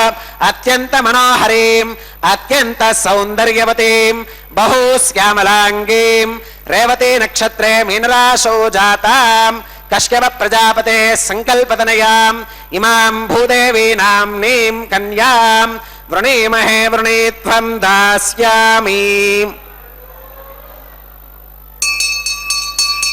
अत्यंत मनोहरीं अत्यंत सौंदर्यवतीं बहुश्यामलांगीं रेवती नक्षत्रे मीनराशौ जातां कश्यप प्रजापते संकल्पतनयां इमां भूदेवी नाम्नीं कन्यां वृणीमहे वृणीत्वं दास्यामि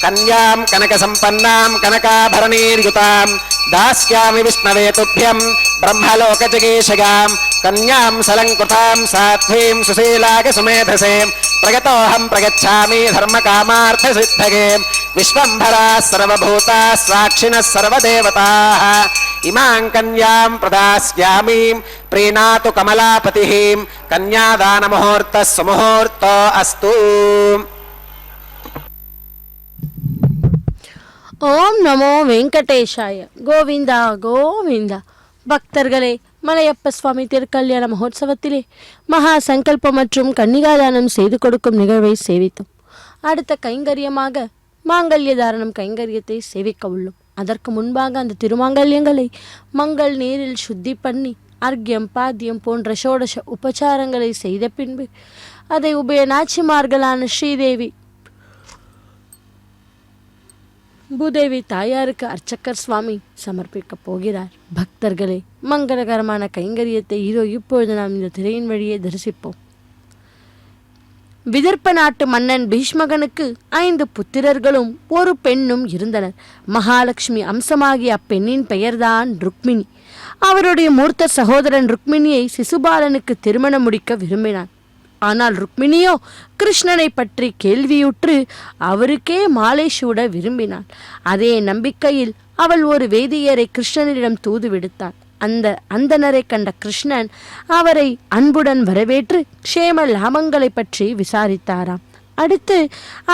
कन्यां कनक संपन्नां कनकाभरणीर्युतां दास्यामि विष्णवे तुभ्यं ब्रह्मलोकजगीशगां कन्यां सलंकृतां साध्वीं सुशीलाग सुमेधसे प्रगतोऽहं प्रगच्छामि धर्मकामार्थसिद्धये विश्वम्भराः सर्वभूताः साक्षिणः सर्वदेवताः इमां कन्यां प्रदास्यामि प्रीणातु कमलापतिः कन्यादानमुहूर्तः सुमुहूर्तो अस्तु। ஓம் நமோ வெங்கடேஷாய. கோவிந்தா கோவிந்தா. பக்தர்களே, மலையப்ப சுவாமி திருக்கல்யாண மகோத்சவத்திலே மகா சங்கல்பம் மற்றும் கன்னிகாதானம் செய்து கொடுக்கும் நிகழ்வை சேவித்தோம். அடுத்த கைங்கரியமாக மாங்கல்ய தாரணம் கைங்கரியத்தை சேவிக்க உள்ளோம். அதற்கு முன்பாக அந்த திருமாங்கல்யங்களை மங்கள் நீரில் சுத்தி பண்ணி அர்க்கியம் பாத்தியம் போன்ற ஷோடச உபச்சாரங்களை செய்த பின்பு அதை உபய நாச்சிமார்களான ஸ்ரீதேவி பூதேவி தாயாருக்கு அர்ச்சகர் சுவாமி சமர்ப்பிக்கப் போகிறார். பக்தர்களே, மங்களகரமான கைங்கரியத்தை இதோ இப்பொழுது நாம் இந்த திரையின் வழியே தரிசிப்போம். விதர்ப்ப நாட்டு மன்னன் பீஷ்மகனுக்கு 5 புத்திரர்களும் ஒரு பெண்ணும் இருந்தனர். மகாலட்சுமி அம்சமாகிய அப்பெண்ணின் பெயர்தான் ருக்மிணி. அவருடைய மூர்த்த சகோதரன் ருக்மிணியை சிசுபாலனுக்கு திருமணம் முடிக்க விரும்பினான். ஆனால் ருக்மிணியோ கிருஷ்ணனை பற்றி கேள்வியுற்று அவருக்கே மாலை சூட விரும்பினாள். அதே நம்பிக்கையில் அவள் ஒரு வேதியரை கிருஷ்ணனிடம் தூது விடுத்தாள். அந்த அந்தனரை கண்ட கிருஷ்ணன் அவரை அன்புடன் வரவேற்று க்ஷேம லாபங்களை பற்றி விசாரித்தாராம். அடுத்து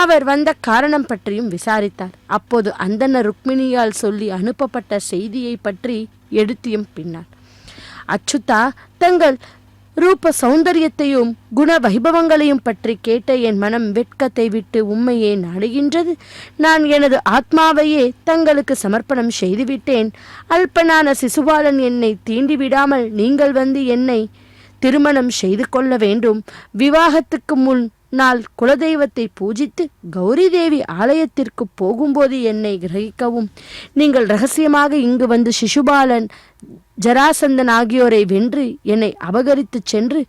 அவர் வந்த காரணம் பற்றியும் விசாரித்தார். அப்போது அந்தனர் ருக்மிணியால் சொல்லி அனுப்பப்பட்ட செய்தியை பற்றி எடுத்தியும் பின்னார். அச்சுதா, தங்கள் ரூப சௌந்தரியத்தையும் குண வைபவங்களையும் பற்றி கேட்ட என் மனம் வெட்கத்தை விட்டு உண்மையே நாடுகின்றது. நான் எனது ஆத்மாவையே தங்களுக்கு சமர்ப்பணம் செய்துவிட்டேன். அல்பனான சிசுபாலன் என்னை தீண்டிவிடாமல் நீங்கள் வந்து என்னை திருமணம் செய்து கொள்ள வேண்டும். விவாகத்துக்கு முன் நாள் குலதெய்வத்தை பூஜித்து கௌரி தேவி ஆலயத்திற்கு போகும்போது என்னை கிரகிக்கவும். நீங்கள் ரகசியமாக இங்கு வந்து சிசுபாலன் ஜராசந்தன் ஆகியோரை வென்று என்னை அபகரித்து சென்று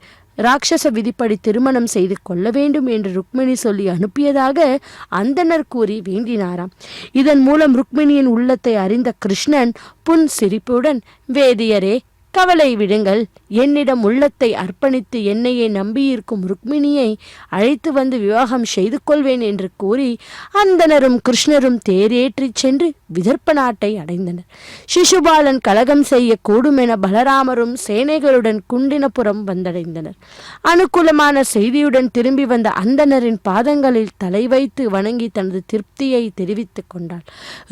ராட்சச விதிப்படி திருமணம் செய்து கொள்ள வேண்டும் என்று ருக்மிணி சொல்லி அனுப்பியதாக அந்தணர் கூறி வேண்டினாராம். இதன் மூலம் ருக்மிணியின் உள்ளத்தை அறிந்த கிருஷ்ணன் புன் சிரிப்புடன், வேதியரே, கவலை விடுங்கள், என்னிடம் உள்ளத்தை அர்ப்பணித்து என்னையே நம்பியிருக்கும் ருக்மிணியை அழைத்து வந்து விவாகம் செய்து கொள்வேன் என்று கூறி அந்தனரும் கிருஷ்ணரும் தேரேற்றிச் சென்று விதர்ப்ப நாட்டை அடைந்தனர். சிசுபாலன் கலகம் செய்ய கூடுமென பலராமரும் சேனைகளுடன் குண்டினபுரம் வந்தடைந்தனர். அனுகூலமான செய்தியுடன் திரும்பி வந்த அந்தனரின் பாதங்களில் தலை வைத்து வணங்கி தனது திருப்தியை தெரிவித்துக் கொண்டாள்.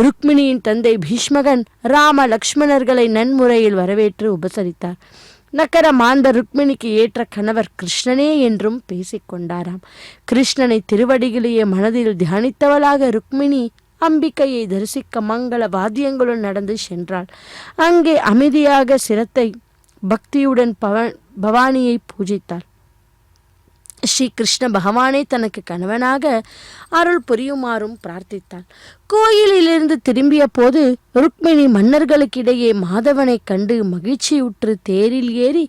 ருக்மிணியின் தந்தை பீஷ்மகன் ராம லக்ஷ்மணர்களை நன்முறையில் வரவேற்று உபசரித்தார். நக்கர மாந்த ருக்மிணிக்கு ஏற்ற கணவர் கிருஷ்ணனே என்றும் பேசிக்கொண்டாராம். கிருஷ்ணனை திருவடிகளையே மனதில் தியானித்தவளாக ருக்மிணி அம்பிகையை தரிசிக்க மங்கள வாத்தியங்களுடன் நடந்து சென்றாள். அங்கே அமைதியாக சிரத்தை பக்தியுடன் பவானியை பூஜித்தாள். ஸ்ரீ கிருஷ்ண பகவானை தனக்கு கணவனாக அருள் புரியுமாறும் பிரார்த்தித்தாள். கோயிலிலிருந்து திரும்பிய போது ருக்மிணி மன்னர்களுக்கிடையே மாதவனை கண்டு மகிழ்ச்சியுற்று தேரில் ஏறி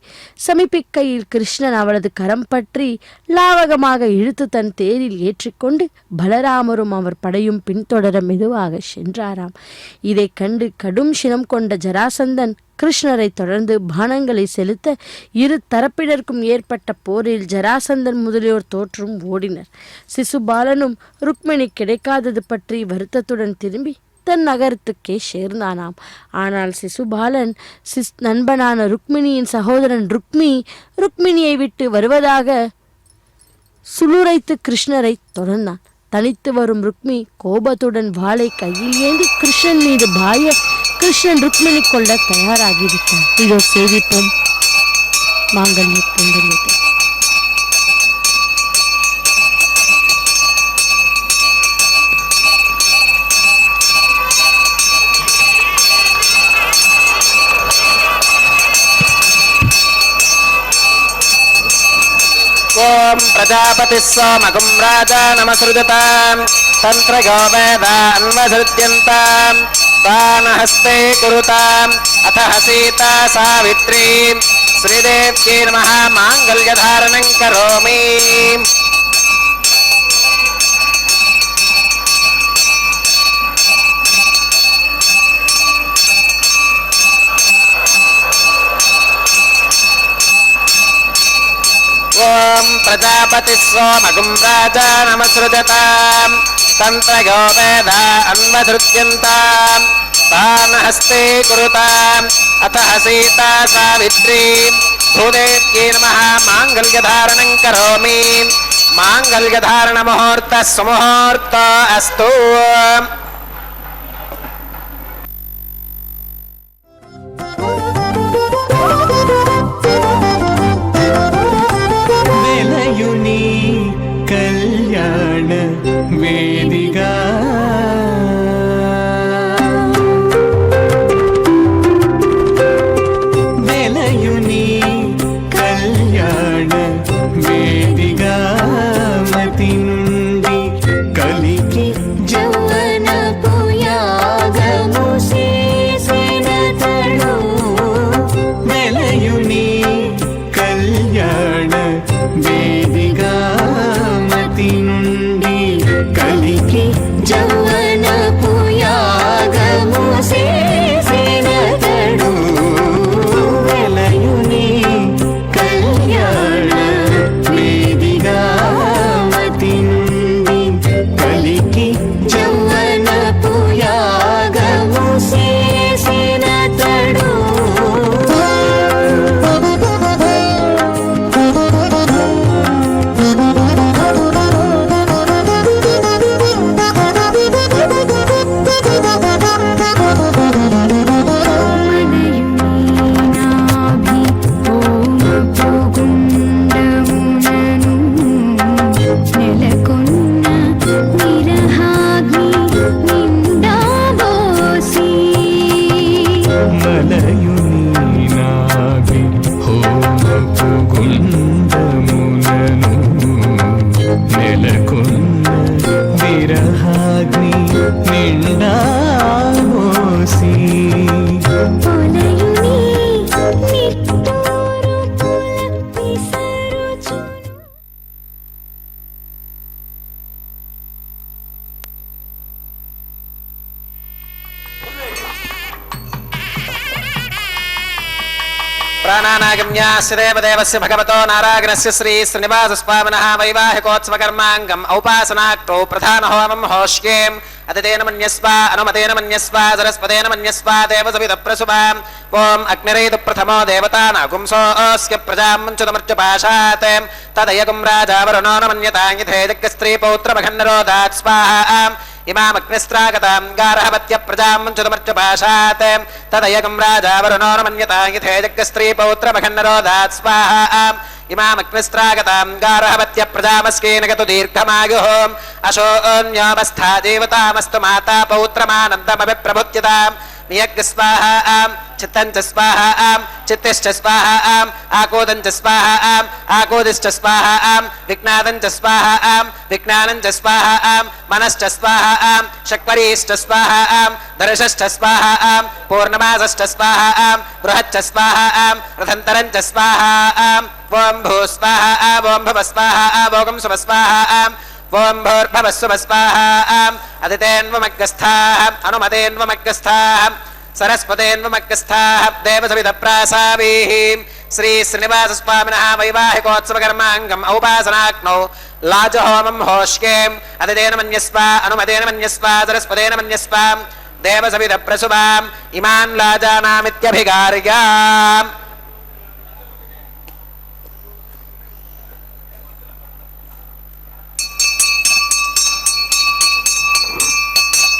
சமீபிக்கையில் கிருஷ்ணன் அவளது கரம் பற்றி லாவகமாக இழுத்து தன் தேரில் ஏற்றிக்கொண்டு பலராமரும் அவர் படையும் பின்தொடர மெதுவாக சென்றாராம். இதை கண்டு கடும் சினம் கொண்ட ஜராசந்தன் கிருஷ்ணரை தொடர்ந்து பானங்களை செலுத்த இரு தரப்பினருக்கும் ஏற்பட்ட போரில் ஜராசந்தன் முதலியோர் தோற்றும் ஓடினர். சிசுபாலனும் ருக்மிணி கிடைக்காதது பற்றி வருத்தத்துடன் திரும்பி தன் நகரத்துக்கே சேர்ந்தானாம். ஆனால் சிசுபாலன் நண்பனான ருக்மிணியின் சகோதரன் ருக்மிணியை விட்டு வருவதாக சுளுரைத்து கிருஷ்ணரை தொடர்ந்தான். தனித்து வரும் ருக்மி கோபத்துடன் வாளை கையில் ஏந்தி கிருஷ்ணன் மீது பாய கிருஷ்ணன் ருக்மிணி கொள்ள தயாராகிவிட்டான். இதோ சேவிப்போம் மாங்கல்ய பொங்கலியத்தை. ஓம் பிரஜாபதிः सोमगुं राजानमसृजताम् तन्त्रयो वेदान्वसृज्यन्ताम् तानहस्ते कुरुताम् अतः सीता सावित्री श्रीदेव्यै नमः माङ्गल्यधारणं करोमि. ओम प्रजापतिः सोमगुं राजानमसृजताम् तन्त्रयो वेदान्वसृज्यन्ताम् तान् हस्ते कुरुताम् अतः सीता सावित्री भूदेव्यै नमः माङ्गल्यधारणं करोमि. माङ्गल्यधारणमुहूर्तः सुमुहूर्तो अस्तु. கல்யாண வேதிகா వెలయుని కళ్యాణ వేదిగా మతి నుండి కలికి జౌవన प्राणानागम्यास्य देवदेवस्य भगवतो नारायणस्य श्री श्रीनिवासस्वामिनः वैवाहिकोत्सवकर्माङ्गम् औपासनाक्तौ प्रधानहोमं होष्येम् अतितेन मन्यस्व अनुमतेन मन्यस्व सरस्वतेन मन्यस्व देवसविदप्रसुभाम् ॐ अग्निरेतु प्रथमो देवतानागुंसोऽस्य प्रजां मुञ्चतमर्चपाशात् तदयगुं राजा वरुणो न मन्यतां यथेजग्स्त्रीपौत्रमघन्नरोधात् स्वाहा इमामग्निस्त्रागतां गार्हपत्य प्रजां मुञ्चतमर्चपाशात् तदयगुं राजा वरुणो न मन्यतां यथेजग्स्त्रीपौत्रमघन्नरोधात् स्वाहा इमामग्निस्त्रागतां गार्हपत्य प्रजामस्केन गतु दीर्घमायुः अशोऽन्योऽवस्था देवतामस्तु माता पौत्रमानन्दमभिप्रभुत्यताम् नियज्ञ स्वाहा चित्तञ्च स्वाहा चित्तिश्च स्वाहा आकोदञ्च स्वाहा आकोदिश्च स्वाहा विज्ञादञ्च स्वाहा विज्ञानञ्च स्वाहा मनश्च स्वाहा शक्वरीश्च स्वाहा दर्शश्च स्वाहा पूर्णमासश्च स्वाहा बृहच्च स्वाहा रथन्तरञ्च स्वाहा ॐ भू स्वाहा ॐ भव स्वाहा भोगं सुभ स्वाहा ॐ भूर्भवस्व स्वाहा अदितेन्वमग्रस्थाः अनुमतेन्वमग्रस्थाः सरस्वतेन्वमग्रस्थाः देवसविदप्रासावीः श्री श्रीनिवासस्वामिनः वैवाहिकोत्सवकर्माङ्गम् औपासनाग्नौ लाजहोमं होष्येम् अदितेन मन्यस्व अनुमतेन मन्यस्व सरस्वतेन मन्यस्व देवसविदप्रसुभाम् इमान् लाजानामित्यभिगार्याम्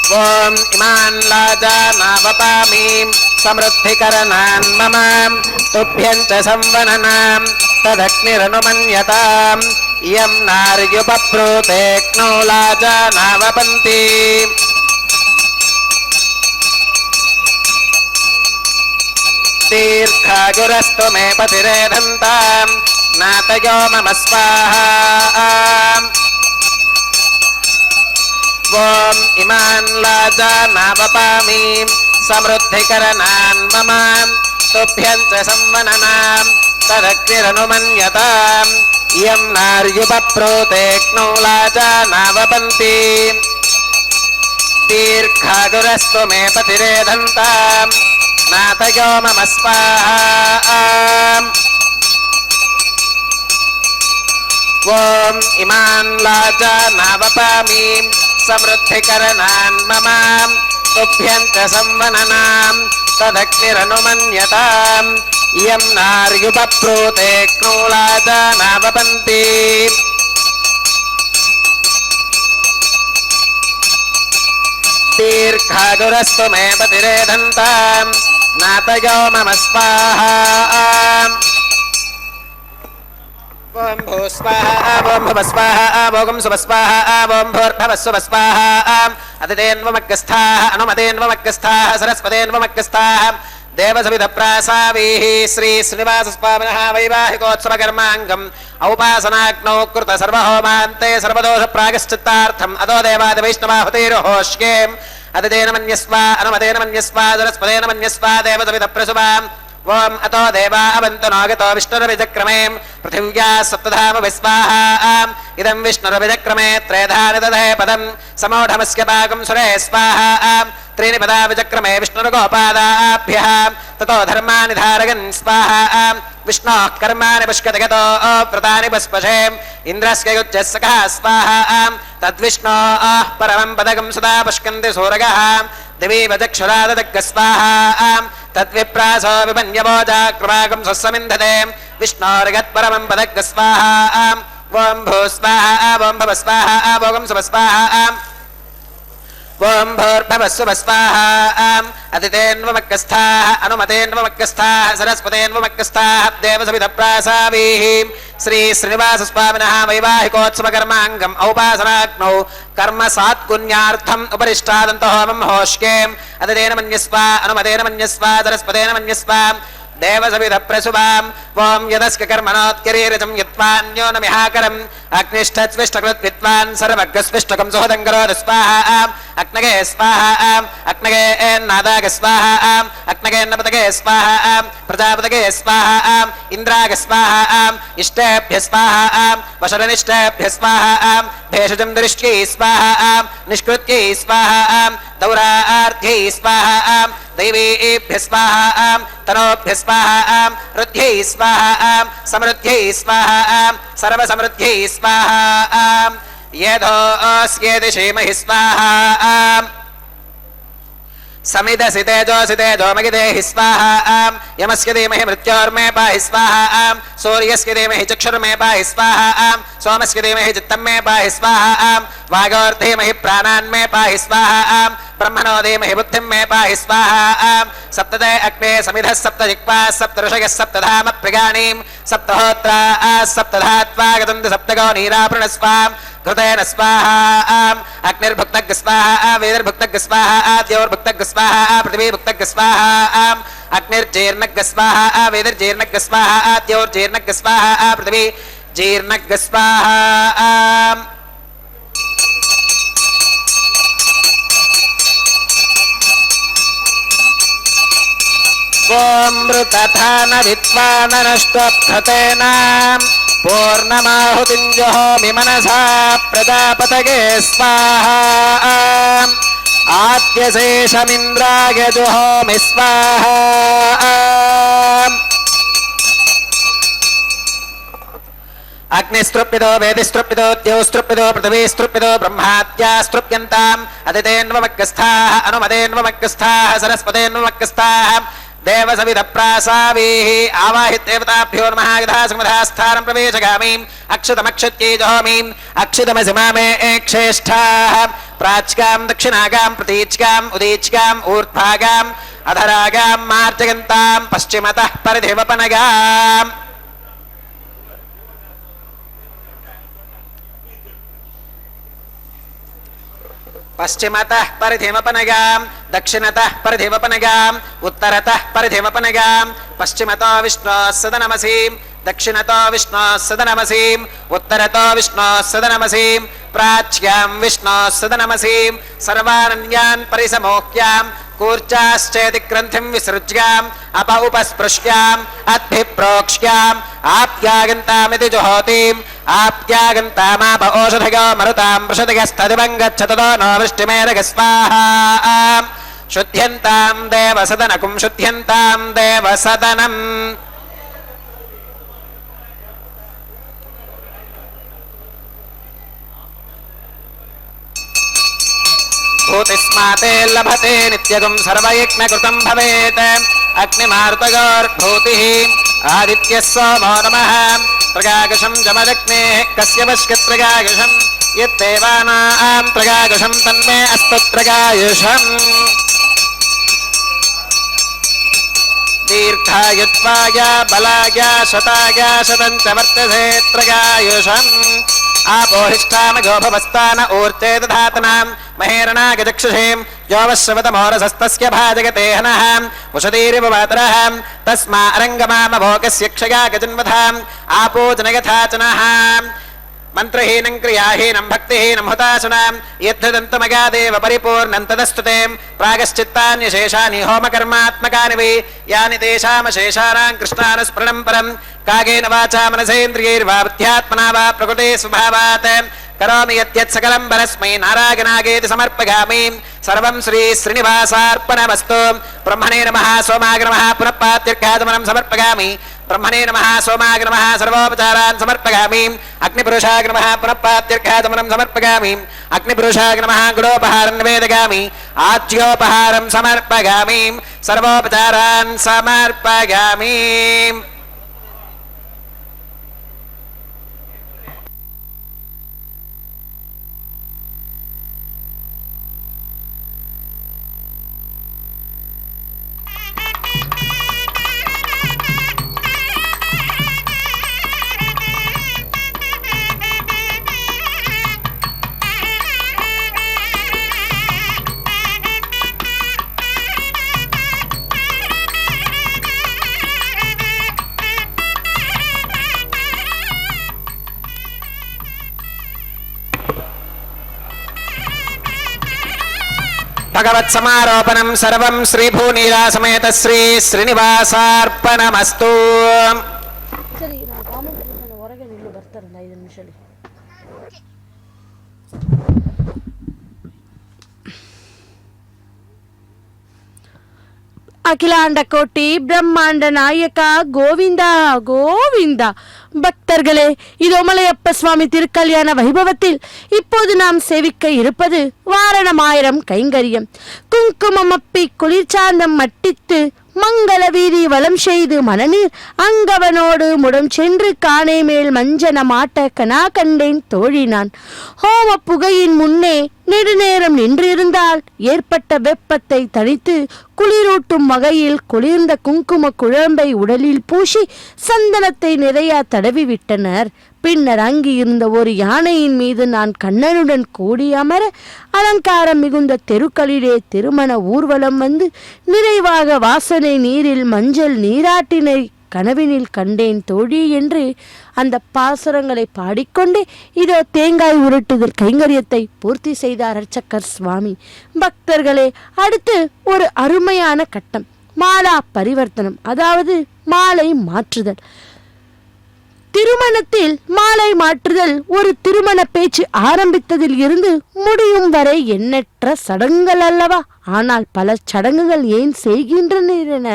ॐ इमान् लाजानावपामीं समृद्धिकरणान् मम तुभ्यं च संवननां तदग्निरनुमन्यताम् इयं नार्युपप्रोते क्नो लाजानावपन्ति दीर्घायुरस्तु मे पतिरेधन्तां नातयो मम स्वाहा ॐ इमान् लाजानावपामीं समृद्धिकरणान् मम तुभ्यं च संवननां तदग्निरनुमन्यताम् इयं नार्युपप्रोते क्नो लाजानावपन्ति दीर्घायुरस्तु मे पतिरेधन्तां नातयो मम स्वाहा ॐ इमान् लाजानावपामीं समृद्धिकरणान् मम तुभ्यं च संवननां तदग्निरनुमन्यताम् इयं नार्युपप्रोते क्नो लाजानावपन्ति दीर्घायुरस्तु मे पतिरेधन्तां नातयो मम स्वाहा ॐ भू स्वाहा ॐ भव स्वाहा भोगं सुभ स्वाहा ॐ भूर्भवस्व स्वाहा अदितेन्वमग्रस्थाः अनुमतेन्वमग्रस्थाः सरस्वतेन्वमग्रस्थाः देवसविदप्रासावीः श्री श्रीनिवासस्वामिनः वैवाहिकोत्सवकर्माङ्गम् औपासनाग्नौ कृत सर्वहोमान्ते सर्वदोषप्रायश्चित्तार्थम् अदो देवादिवैष्णवाहुतिर्होष्येम् अदितेन मन्यस्व अनुमतेन मन्यस्व सरस्वतेन मन्यस्व देवसविदप्रसुभाम् ॐ अतो देवा अवन्तु नागतो विष्णुरविचक्रमे पृथिव्या सप्तधाम विस्वाहा इदं विष्णुरविचक्रमे त्रेधानि दधे पदं समोढमस्य पाकं सुरे स्वाहा त्रीणि पदा विचक्रमे विष्णुर्गोपादाभ्यः ततो धर्माणि धारयन् स्वाहा विष्णोः कर्माणि पुष्कतगतो व्रतानि पुष्पशेम् इन्द्रस्य युज्यस्सखः स्वाहा तद्विष्णोः परमं पदकं सदा पुष्कन्ति सूरगः दिवि वचक्षुराददग्गः स्वाहा तद्विप्रासो विपन्यवोजा कृपाकं स्वस्समिन्धते विष्णोर्गत्परमं पदग्गः स्वाहा ॐ भू स्वाहा ॐ भव स्वाहा भोगं सुभ स्वाहा ॐ भूर्भवस्व स्वाहा अदितेन्वमग्रस्थाः अनुमतेन्वमग्रस्थाः सरस्वतेन्वमग्रस्थाः देवसविदप्रासावीः श्री श्रीनिवासस्वामिनः वैवाहिकोत्सवकर्माङ्गम् औपासनाग्नौ कर्म सात्कुन्यार्थम् उपरिष्टादन्तो होमं होष्येम् अदितेन मन्यस्व अनुमतेन मन्यस्व सरस्वतेन मन्यस्व देवसविदप्रसुभाम् ॐ यदस्क कर्मणोत्किरीरितं यत्वान्यो न मिहाकरम् अग्निष्ठस्विष्टकृद्विद्वान् सर्वज्ञस्विष्टकं सुहदङ्करोद स्वाहा अग्नगे स्वाहा अग्नगे नादाग स्वाहा अग्नगे नपतगे स्वाहा प्रजापतगे स्वाहा इन्द्राग स्वाहा इष्टेभ्य स्वाहा वशरनिष्टेभ्य स्वाहा भेषजं दृष्ट्यै स्वाहा निष्कृत्यै स्वाहा दौरार्थ्यै स्वाहा दैवेभ्य स्वाहा तनोभ्य स्वाहा स्वाहा रुद्ध्यै स्वाहा समृद्ध्यै स्वाहा सर्वसमृद्ध्यै स्वाहा येदोऽस्येति श्रीमहि स्वाहा समिदसि तेजोसि तेजोमगिदेहि स्वाहा यमस्य धीमहि मृत्योर्मे पाहि स्वाहा सूर्यस्य धीमहि चक्षुर्मे पाहि स्वाहा सोमस्य धीमहि चित्तं मे पाहि स्वाहा वागोर्धीमहि प्राणान्मे पाहि स्वाहा ब्रह्मणो धीमहि बुद्धिं मे पाहि स्वाहा सप्तदे अग्ने समिधः सप्तजिह्वाः सप्तऋषयः सप्तधाम प्रगाणीं सप्तहोत्रा सप्तधात्वा गतन्ति सप्तगो नीरापृणस्वाम् घृतेन स्वाहा अग्निर्भुक्तग् स्वाहा वेदिर्भुक्तग् स्वाहा द्यौर्भुक्तग् स्वाहा पृथिवीभुक्तग् स्वाहा अग्निर्जीर्णग् स्वाहा वेदिर्जीर्णग् स्वाहा द्यौर्जीर्णग् स्वाहा पृथिवी जीर्णग् स्वाहा मृतथान विद्वाननष्टभ्रतेन पूर्णमाहुतिं जुहोमि मनसा प्रजापतये स्वाहा आद्यशेषमिन्द्राय जुहोमि स्वाहा अग्निस्तृप्यतो वेदिस्तृप्यतो द्यौस्तृप्यतो पृथिवीस्तृप्यतो ब्रह्माद्यास्तृप्यन्ताम् अदितेन्वमग्रस्थाः अनुमतेन्वमग्रस्थाः सरस्वतेन्वमग्रस्थाः देवसविधप्रासावीः आवाहित देवताभ्यो नमः यथा संविधास्थानं प्रवेशगामीम् अक्षतमक्षत्यै जहोमीम् अक्षतमसि मामे श्रेष्ठाः प्राच्कां दक्षिणागां प्रतीच्काम् उदीच्काम् ऊर्ध्वागाम् अधरागां मार्जयन्तां पश्चिमतः परिधिवपनगाम् पश्चिमतः परिधिवपनगाम् दक्षिणतः परिधिवपनगाम् उत्तरतः परिधिवपनगाम् पश्चिमतो विष्णोः सदनमसीम् दक्षिणतो विष्णोः सदनमसीम् उत्तरतो विष्णोः सदनमसीम् प्राच्यां विष्णोः सदनमसीम् सर्वानन्यान् परिसमोह्याम् कूर्चाश्चेति ग्रन्थिं विसृज्याम् अप उपस्पृश्याम् अद्भिप्रोक्ष्याम् आप्यागन्तामिति जुहोतीम् आप्यागन्तामाप ओषधयो मरुतां वृषधिगस्तदिवं गच्छततो नो वृष्टिमेरग स्वाहा शुद्ध्यन्तां देवसदनकुं शुद्ध्यन्तां देवसदनम् भूतिस्माते लभते नित्यगुं सर्वयज्ञकृतं भवेत् अग्निमारुतयोर्भूतिः आदित्यः सोमो नमः प्रगागशं जमदग्नेः कस्य वश्यत्रगागशं यद्देवानां प्रगागशं तन्मे अस्त्वत्रगायुषम् दीर्घायुत्वाय बलाय शताय शतं च वर्तसे त्रगायुषम् आपोहिष्ठामघो भवस्तान ऊर्जे दधातनां महेरणागचक्षुषीं योवश्रवतमोरसस्तस्य भाजगते हनः उषदीरिव मातरः तस्मा अरङ्गमामभोगस्य क्षया गजन्वधाम् आपो जनयथाचनः मंत्रहीनं क्रियाहीनं भक्तिहीनं हुताशनां यद्धदन्तमगादेव परिपूर्णं तदस्तुते प्रागश्चित्तान्यशेषानि होमकर्मात्मकानि वै यानि तेषामशेषाणां कृष्णानुस्मरणं परं कागेन वाचा मनसेन्द्रियैर्वा बुद्ध्यात्मना वा प्रकृते स्वभावात् करोमि यद्यत् सकलं परस्मै नारायणागेति समर्पयामि सर्वं श्री श्रीनिवासार्पणमस्तु ब्रह्मणे नमः सोमाय नमः पुनः पात्यर्घ्याचमनं समर्पयामि ब्रह्मणे नमः सोमाय नमः सर्वोपचारान् समर्पयामि अग्निपुरुषाय नमः पुनः पात्यर्घ्याचमनं समर्पयामि अग्निपुरुषाय नमः गुडोपहारं निवेदयामि आज्योपहारं समर्पयामि सर्वोपचारान् समर्पयामि भगवत् समारोपणं सर्वं श्री भूनीला समेत श्री श्रीनिवासार्पणमस्तु ಸರಿ ನಾನು ಕಾಮೆಂಟ್ ನಾನು ಹೊರಗೆ ನಿಲ್ಲು ಬರ್ತಾರಲ್ಲ 5 ನಿಮಿಷದಲ್ಲಿ அகிலாண்ட கோட்டி பிரம்மாண்ட நாயக்கா கோவிந்தா கோவிந்தா. பக்தர்களே, இதோ மலையப்ப சுவாமி திருக்கல்யாண வைபவத்தில் இப்போது நாம் சேவிக்க இருப்பது வாரணமாயிரம் கைங்கரியம். குங்குமம் அப்பி குளிர்ச்சாந்தம் மட்டித்து மங்கள வீதி வலம் செய்து மனநீர் அங்கவனோடு முடம் சென்று காணே மேல் மஞ்சன மாட்ட கனா கண்டேன் தோழினான். ஹோம புகையின் முன்னே நெடுநேரம் நின்றிருந்தால் ஏற்பட்ட வெப்பத்தை தணித்து குளிரூட்டும் வகையில் குளிர்ந்த குங்கும குழம்பை உடலில் பூசி சந்தனத்தை நிறைய தடவி விட்டனர். பின்னர் அங்கு இருந்த ஒரு யானையின் மீது நான் கண்ணனுடன் கூடி அமர அலங்காரம் மிகுந்த தெருக்களிலே திருமண ஊர்வலம் வந்து நிறைவாக வாசனை நீரில் மஞ்சள் நீராட்டினை கனவினில் கண்டேன் தோழி என்று அந்த பாசுரங்களை பாடிக்கொண்டே இதோ தேங்காய் உருட்டுதல் கைங்கரியத்தை பூர்த்தி செய்தார் அர்ச்சகர் சுவாமி. பக்தர்களே, அடுத்து ஒரு அருமையான கட்டம், மாலா பரிவர்த்தனம், அதாவது மாலை மாற்றுதல். திருமணத்தில் மாலை மாற்றுதல் ஒரு திருமண பேச்சு ஆரம்பித்ததில் இருந்து முடியும் வரை எண்ணற்ற சடங்குகள் அல்லவா? ஆனால் பல சடங்குகள் ஏன் செய்கின்றனர் என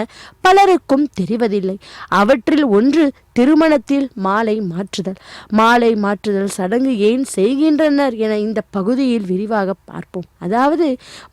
பலருக்கும் தெரிவதில்லை. அவற்றில் ஒன்று திருமணத்தில் மாலை மாற்றுதல். மாலை மாற்றுதல் சடங்கு ஏன் செய்கின்றனர் என இந்த பகுதியில் விரிவாக பார்ப்போம். அதாவது,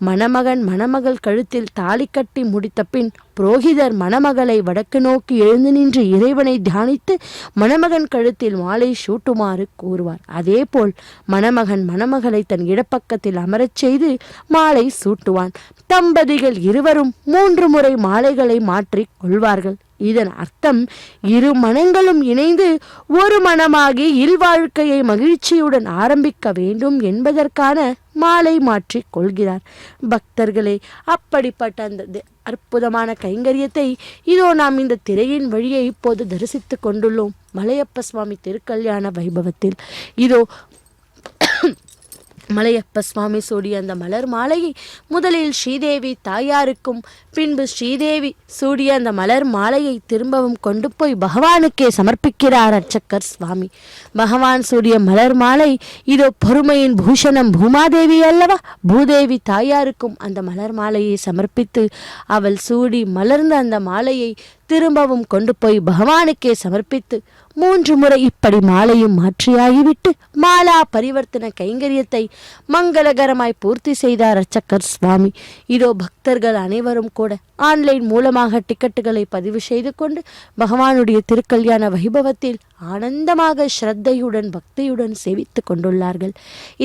மணமகன் மணமகள் கழுத்தில் தாலி கட்டி முடித்த பின் புரோகிதர் மணமகளை வடக்கு நோக்கி எழுந்து நின்று இறைவனை தியானித்து மணமகன் கழுத்தில் மாலை சூட்டுமாறு கூறுவார். அதேபோல் மணமகன் மணமகளை தன் இடப்பக்கத்தில் அமரச் செய்து மாலை சூட்டுவான். தம்பதிகள் இருவரும் 3 முறை மாலைகளை மாற்றி கொள்வார்கள். இதன் அர்த்தம் இரு மனங்களும் இணைந்து ஒரு மனமாகி இல்வாழ்க்கையை மகிழ்ச்சியுடன் ஆரம்பிக்க வேண்டும் என்பதற்கான மாலை மாற்றி கொள்கிறார். பக்தர்களே, அப்படிப்பட்ட அந்த அற்புதமான கைங்கரியத்தை இதோ நாம் இந்த திரையின் வழியை இப்போது தரிசித்து கொண்டுள்ளோம். மலையப்ப சுவாமி திருக்கல்யாண வைபவத்தில் இதோ மலையப்ப சுவாமி சூடிய அந்த மலர் மாலையை முதலில் ஸ்ரீதேவி தாயாருக்கும் பின்பு ஸ்ரீதேவி சூடிய அந்த மலர் மாலையை திரும்பவும் கொண்டு போய் பகவானுக்கே சமர்ப்பிக்கிறார் அர்ச்சகர் சுவாமி. பகவான் சூடிய மலர் மாலை இதோ பொறுமையின் பூஷணம் பூமாதேவி அல்லவா? பூதேவி தாயாருக்கும் அந்த மலர் மாலையை சமர்ப்பித்து அவள் சூடி மலர்ந்த அந்த மாலையை திரும்பவும் கொண்டு போய் பகவானுக்கே சமர்ப்பித்து 3 முறை இப்படி மாலையும் மாற்றியாகிவிட்டு மாலா பரிவர்த்தன கைங்கரியத்தை மங்களகரமாய் பூர்த்தி செய்தார் அர்ச்சகர் சுவாமி. இதோ பக்தர்கள் அனைவரும் கூட ஆன்லைன் மூலமாக டிக்கெட்டுகளை பதிவு செய்து கொண்டு பகவானுடைய திருக்கல்யாண வைபவத்தில் ஆனந்தமாக ஸ்ரத்தையுடன் பக்தியுடன் சேவித்து கொண்டுள்ளார்கள்.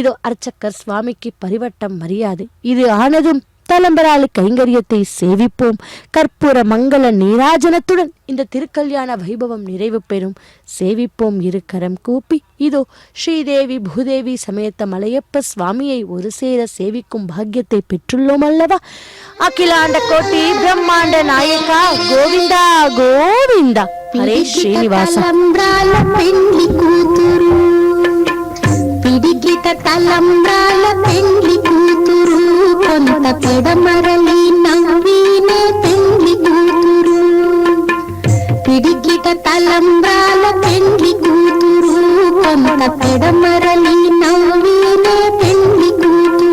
இதோ அர்ச்சகர் சுவாமிக்கு பரிவட்டம் மரியாதை இது ஆனதும் தலம்பராளு கைங்கரியத்தை சேவிப்போம். கற்பூர மங்கள நீராஜனத்துடன் இந்த திருக்கல்யாண வைபவம் நிறைவு பெறும். சேவிப்போம் இரு கரம் கூப்பி. இதோ ஸ்ரீதேவி பூதேவி சமேத மலையப்ப சுவாமியை ஒரு சேர சேவிக்கும் பாக்கியத்தை பெற்றுள்ளோம் அல்லவா? அகிலாண்ட கோட்டி பிரம்மாண்ட நாயக்கா கோவிந்தா கோவிந்தா. ஹரே ஸ்ரீனிவாச. పిడికిట తలంబ్రాల పెండ్లి కూతురు కొంత పెడమరలి నవ్వినే పెండ్లి కూతురు. పిడికిట తలంబ్రాల పెండ్లి కూతురు కొంత పెడమరలి నవ్వినే పెండ్లి కూతురు.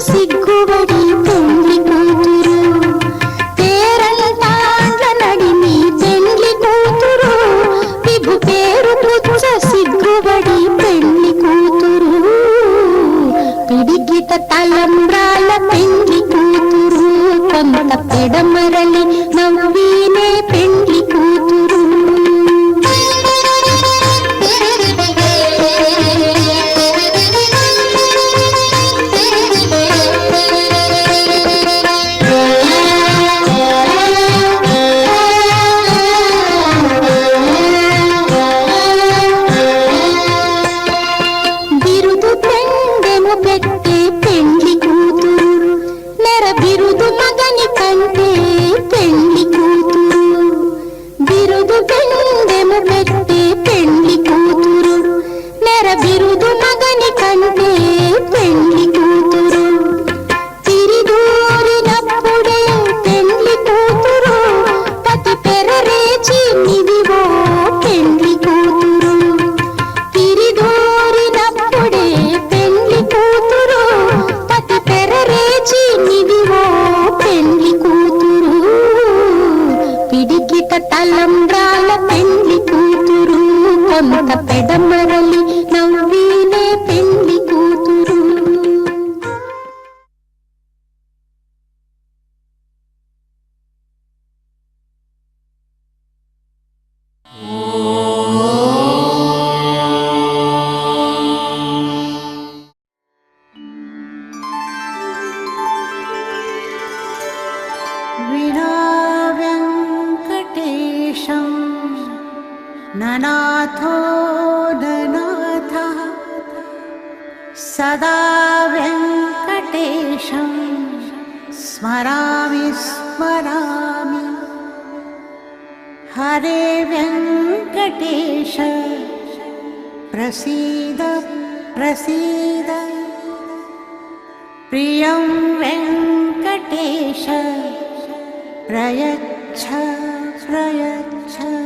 సిగ్గుబడి పెండ్లి కూతురు పేరంటాండ్ల నడిమి పెండ్లి కూతురు విభు పేరు పుచ్చ సిగ్గుబడి పెండ్లి కూతురు. పిడిగిట తలంబ్రాల పెండ్లి కూతురు కొంత పెడమరలి నవ్వినే పెండ్లి కూతురు. మమత పెడమరలి నవ్వినే పెళ్లి కూతురు. विना वेङ्कटेशं ननाथो ननाथः सदा वेङ्कटेशं स्मरामि स्मरामि. हरे वेङ्कटेश प्रसीद प्रसीद. प्रियं वेङ्कटेश प्रयच्छ प्रयच्छ.